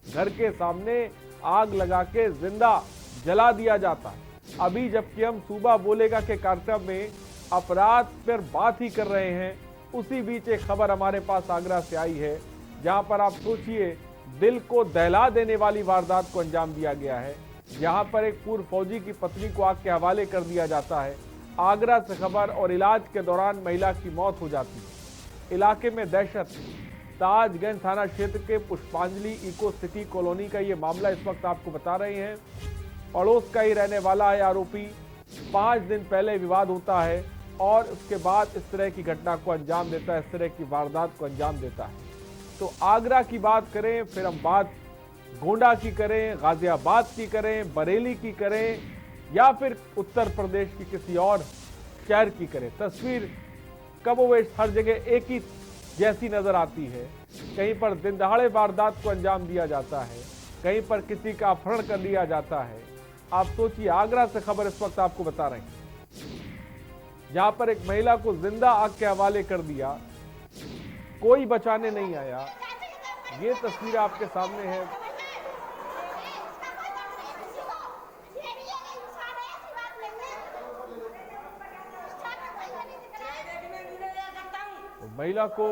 घर के सामने आग लगा के जिंदा जला दिया जाता है। अभी जबकि हम सूबा बोलेगा के कार्यक्रम में अपराध पर बात ही कर रहे हैं, उसी बीच एक खबर हमारे पास आगरा से आई है, जहां पर आप सोचिए दिल को दहला देने वाली वारदात को अंजाम दिया गया है। यहां पर एक पूर्व फौजी की पत्नी को आग के हवाले कर दिया जाता है। आगरा से खबर, और इलाज के दौरान महिला की मौत हो जाती है। इलाके में दहशत। ताजगंज थाना क्षेत्र के पुष्पांजलि इको सिटी कॉलोनी का ये मामला इस वक्त आपको बता रहे हैं। पड़ोस का ही रहने वाला है आरोपी। 5 दिन पहले विवाद होता है और उसके बाद इस तरह की घटना को अंजाम देता है, इस तरह की वारदात को अंजाम देता है। तो आगरा की बात करें, फिर हम बात गोंडा की करें, गाजियाबाद की करें, बरेली की करें, या फिर उत्तर प्रदेश की किसी और शहर की करें, तस्वीर कमोवेश हर जगह एक ही जैसी नजर आती है। कहीं पर दिन दहाड़े वारदात को अंजाम दिया जाता है, कहीं पर किसी का अपहरण कर लिया जाता है। आप सोचिए, आगरा से खबर इस वक्त आपको बता रहे हैं, जहां पर एक महिला को जिंदा आग के हवाले कर दिया, कोई बचाने नहीं आया। ये तस्वीर आपके सामने है। महिला को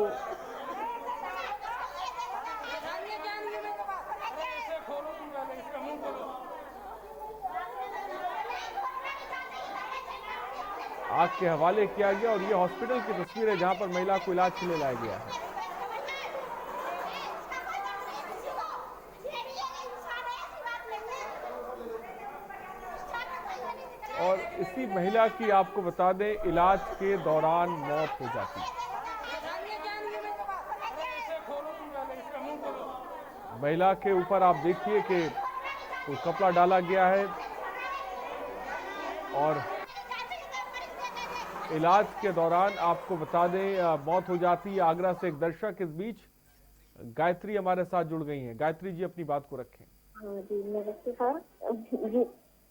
आग के हवाले किया गया, और ये हॉस्पिटल की तस्वीर है जहां पर महिला को इलाज के लिए लाया गया है। और इसी महिला की आपको बता दें, इलाज के दौरान मौत हो जाती है। महिला के ऊपर आप देखिए कि कोई कपड़ा डाला गया है, और इलाज के दौरान आपको बता दें मौत हो जाती है। आगरा से एक दर्शक इस बीच गायत्री हमारे साथ जुड़ गई हैं। गायत्री जी, अपनी बात को रखें। हाँ जी, नमस्ते सर। जी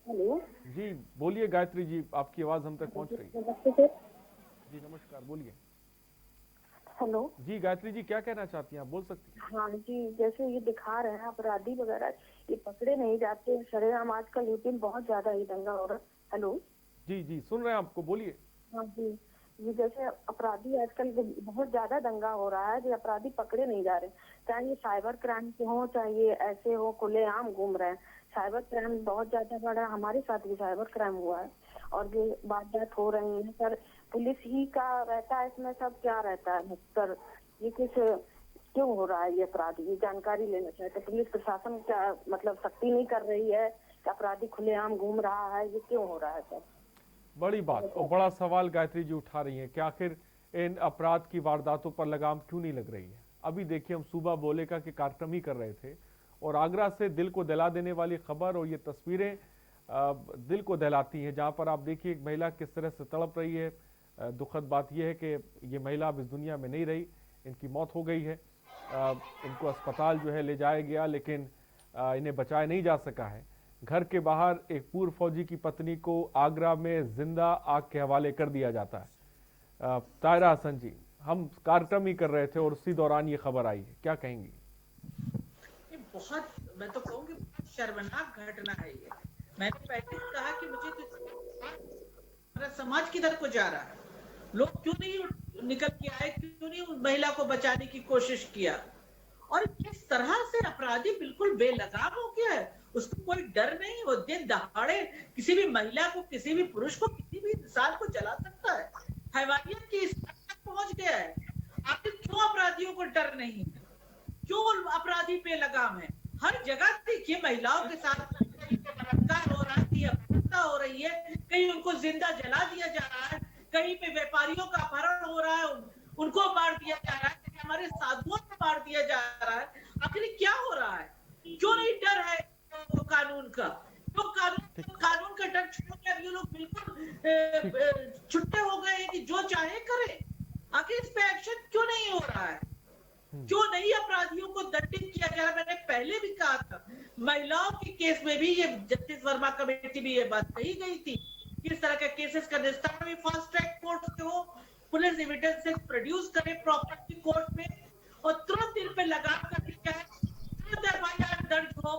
हेलो जी, बोलिए गायत्री जी, आपकी आवाज हम तक पहुंच रही है। नमस्ते सर। जी नमस्कार, बोलिए। हेलो जी गायत्री जी, क्या कहना चाहती हैं, आप बोल सकती हैं। हाँ जी, जैसे ये दिखा रहे हैं अपराधी वगैरह, ये पकड़े नहीं जाते। शरेआम आजकल यूपी में बहुत ज्यादा ही दंगा हो रहा है। हेलो जी जी, सुन रहे हैं आपको, बोलिए। हाँ जी, ये जैसे अपराधी आजकल बहुत ज्यादा दंगा हो रहा है, जो अपराधी पकड़े नहीं जा रहे, चाहे ये साइबर क्राइम के हो, चाहे ये ऐसे हो, खुलेआम घूम रहे हैं। साइबर क्राइम बहुत ज्यादा बढ़ा है। हमारे साथ भी साइबर क्राइम हुआ है, और ये वारदात हो रही है सर। पुलिस ही का रहता है इसमें, सब क्या रहता है सर, ये क्यों हो रहा है ये अपराध, ये जानकारी लेना चाहते। पुलिस प्रशासन क्या मतलब सख्ती नहीं कर रही है, अपराधी खुलेआम घूम रहा है, ये क्यों हो रहा है सर? बड़ी बात और बड़ा सवाल गायत्री जी उठा रही हैं कि आखिर इन अपराध की वारदातों पर लगाम क्यों नहीं लग रही है। अभी देखिए, हम सुबह बोलेगा के कार्यक्रम ही कर रहे थे, और आगरा से दिल को दहला देने वाली खबर और ये तस्वीरें दिल को दहलाती हैं, जहां पर आप देखिए एक महिला किस तरह से तड़प रही है। दुखद बात यह है कि ये महिला अब इस दुनिया में नहीं रही, इनकी मौत हो गई है। इनको अस्पताल जो है ले जाया गया, लेकिन इन्हें बचाया नहीं जा सका है। घर के बाहर एक पूर्व फौजी की पत्नी को आगरा में जिंदा आग के हवाले कर दिया जाता है। ताहिरा हसन जी, हम कार्यक्रम ही कर रहे थे और उसी दौरान ये खबर आई है, क्या कहेंगी? ये बहुत, मैं तो कहूँगी बहुत शर्मनाक घटना है ये। मैंने पहले कहा कि मुझे तो हमारा समाज किधर को जा रहा है, लोग क्यों नहीं निकल के आए, क्यों नहीं उस महिला को बचाने की कोशिश किया, और किस तरह से अपराधी बिल्कुल बेलगाम हो गया है, उसको कोई डर नहीं, वो दिन दहाड़े किसी भी महिला को, किसी भी पुरुष को, किसी भी इंसान को जला सकता है। हैवानियत की इस हद तक पहुंच गया है। आखिर क्यों अपराधियों को डर नहीं है, क्यों अपराधी बेलगाम है? हर जगह देखिए महिलाओं के साथ बलात्कार हो रहा है, हत्या हो रही है, कहीं उनको जिंदा जला दिया जा रहा है, कहीं पे व्यापारियों का अपहरण हो रहा है, उनको मार दिया जा रहा है, हमारे साधुओं को मार दिया जा रहा है। आखिर क्या हो रहा है? क्यों नहीं डर है तो कानून का? तो कानून का डर छोड़ के अब ये लोग बिल्कुल छुट्टे हो गए हैं कि जो चाहे करे। आखिर इस पे एक्शन क्यों नहीं हो रहा है? क्यों नहीं अपराधियों को दंडित किया जा रहा? मैंने पहले भी कहा था, महिलाओं के केस में भी ये जस्टिस वर्मा कमेटी में ये बात कही गई थी, किस तरह के केसेस का निस्तारण भी फास्ट ट्रैक कोर्ट से हो, पुलिस एविडेंस प्रोड्यूस करे प्रॉपर्टी कोर्ट में, और तुरंत इन पे लगा कर एफआईआर दर्ज हो,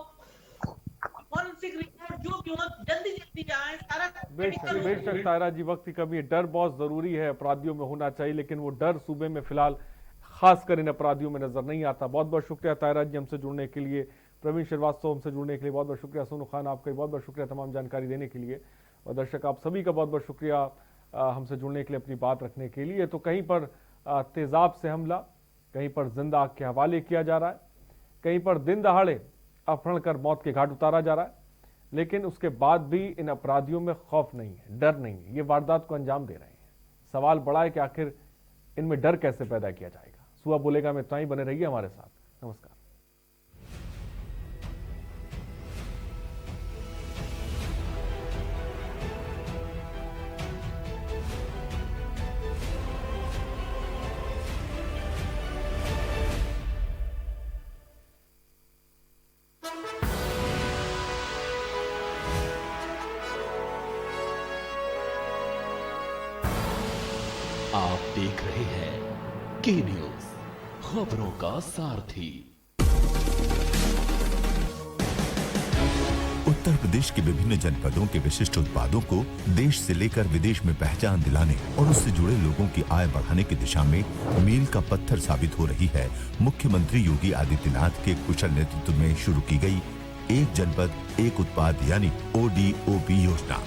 फॉरेंसिक रिपोर्ट जो भी हो जल्दी जल्दी आए, सारा बेशक तायरा जी, वक्त की कमी है, डर बहुत जरूरी है, अपराधियों में होना चाहिए, लेकिन वो डर सूबे में फिलहाल खासकर इन अपराधियों में नजर नहीं आता। बहुत बहुत शुक्रिया तायरा जी हमसे जुड़ने के लिए, प्रवीण श्रीवास्तव हमसे जुड़ने के लिए बहुत बहुत शुक्रिया, सोनू खान आपका बहुत बहुत शुक्रिया तमाम जानकारी देने के लिए, और दर्शक आप सभी का बहुत बहुत शुक्रिया हमसे जुड़ने के लिए, अपनी बात रखने के लिए। तो कहीं पर तेजाब से हमला, कहीं पर जिंदा आग के हवाले किया जा रहा है, कहीं पर दिन दहाड़े अपहरण कर मौत के घाट उतारा जा रहा है, लेकिन उसके बाद भी इन अपराधियों में खौफ नहीं है, डर नहीं है, ये वारदात को अंजाम दे रहे हैं। सवाल बड़ा है कि आखिर इनमें डर कैसे पैदा किया जाएगा। सुबह बोलेगा में इतना ही, बने रहिए हमारे साथ। नमस्कार। आप देख रहे हैं के न्यूज, खबरों का सारथी। उत्तर प्रदेश के विभिन्न जनपदों के विशिष्ट उत्पादों को देश से लेकर विदेश में पहचान दिलाने और उससे जुड़े लोगों की आय बढ़ाने की दिशा में मील का पत्थर साबित हो रही है मुख्यमंत्री योगी आदित्यनाथ के कुशल नेतृत्व में शुरू की गई एक जनपद एक उत्पाद यानी ODOP योजना।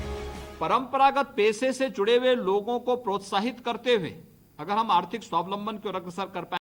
परंपरागत पेशे से जुड़े हुए लोगों को प्रोत्साहित करते हुए अगर हम आर्थिक स्वावलंबन की ओर अग्रसर कर पाए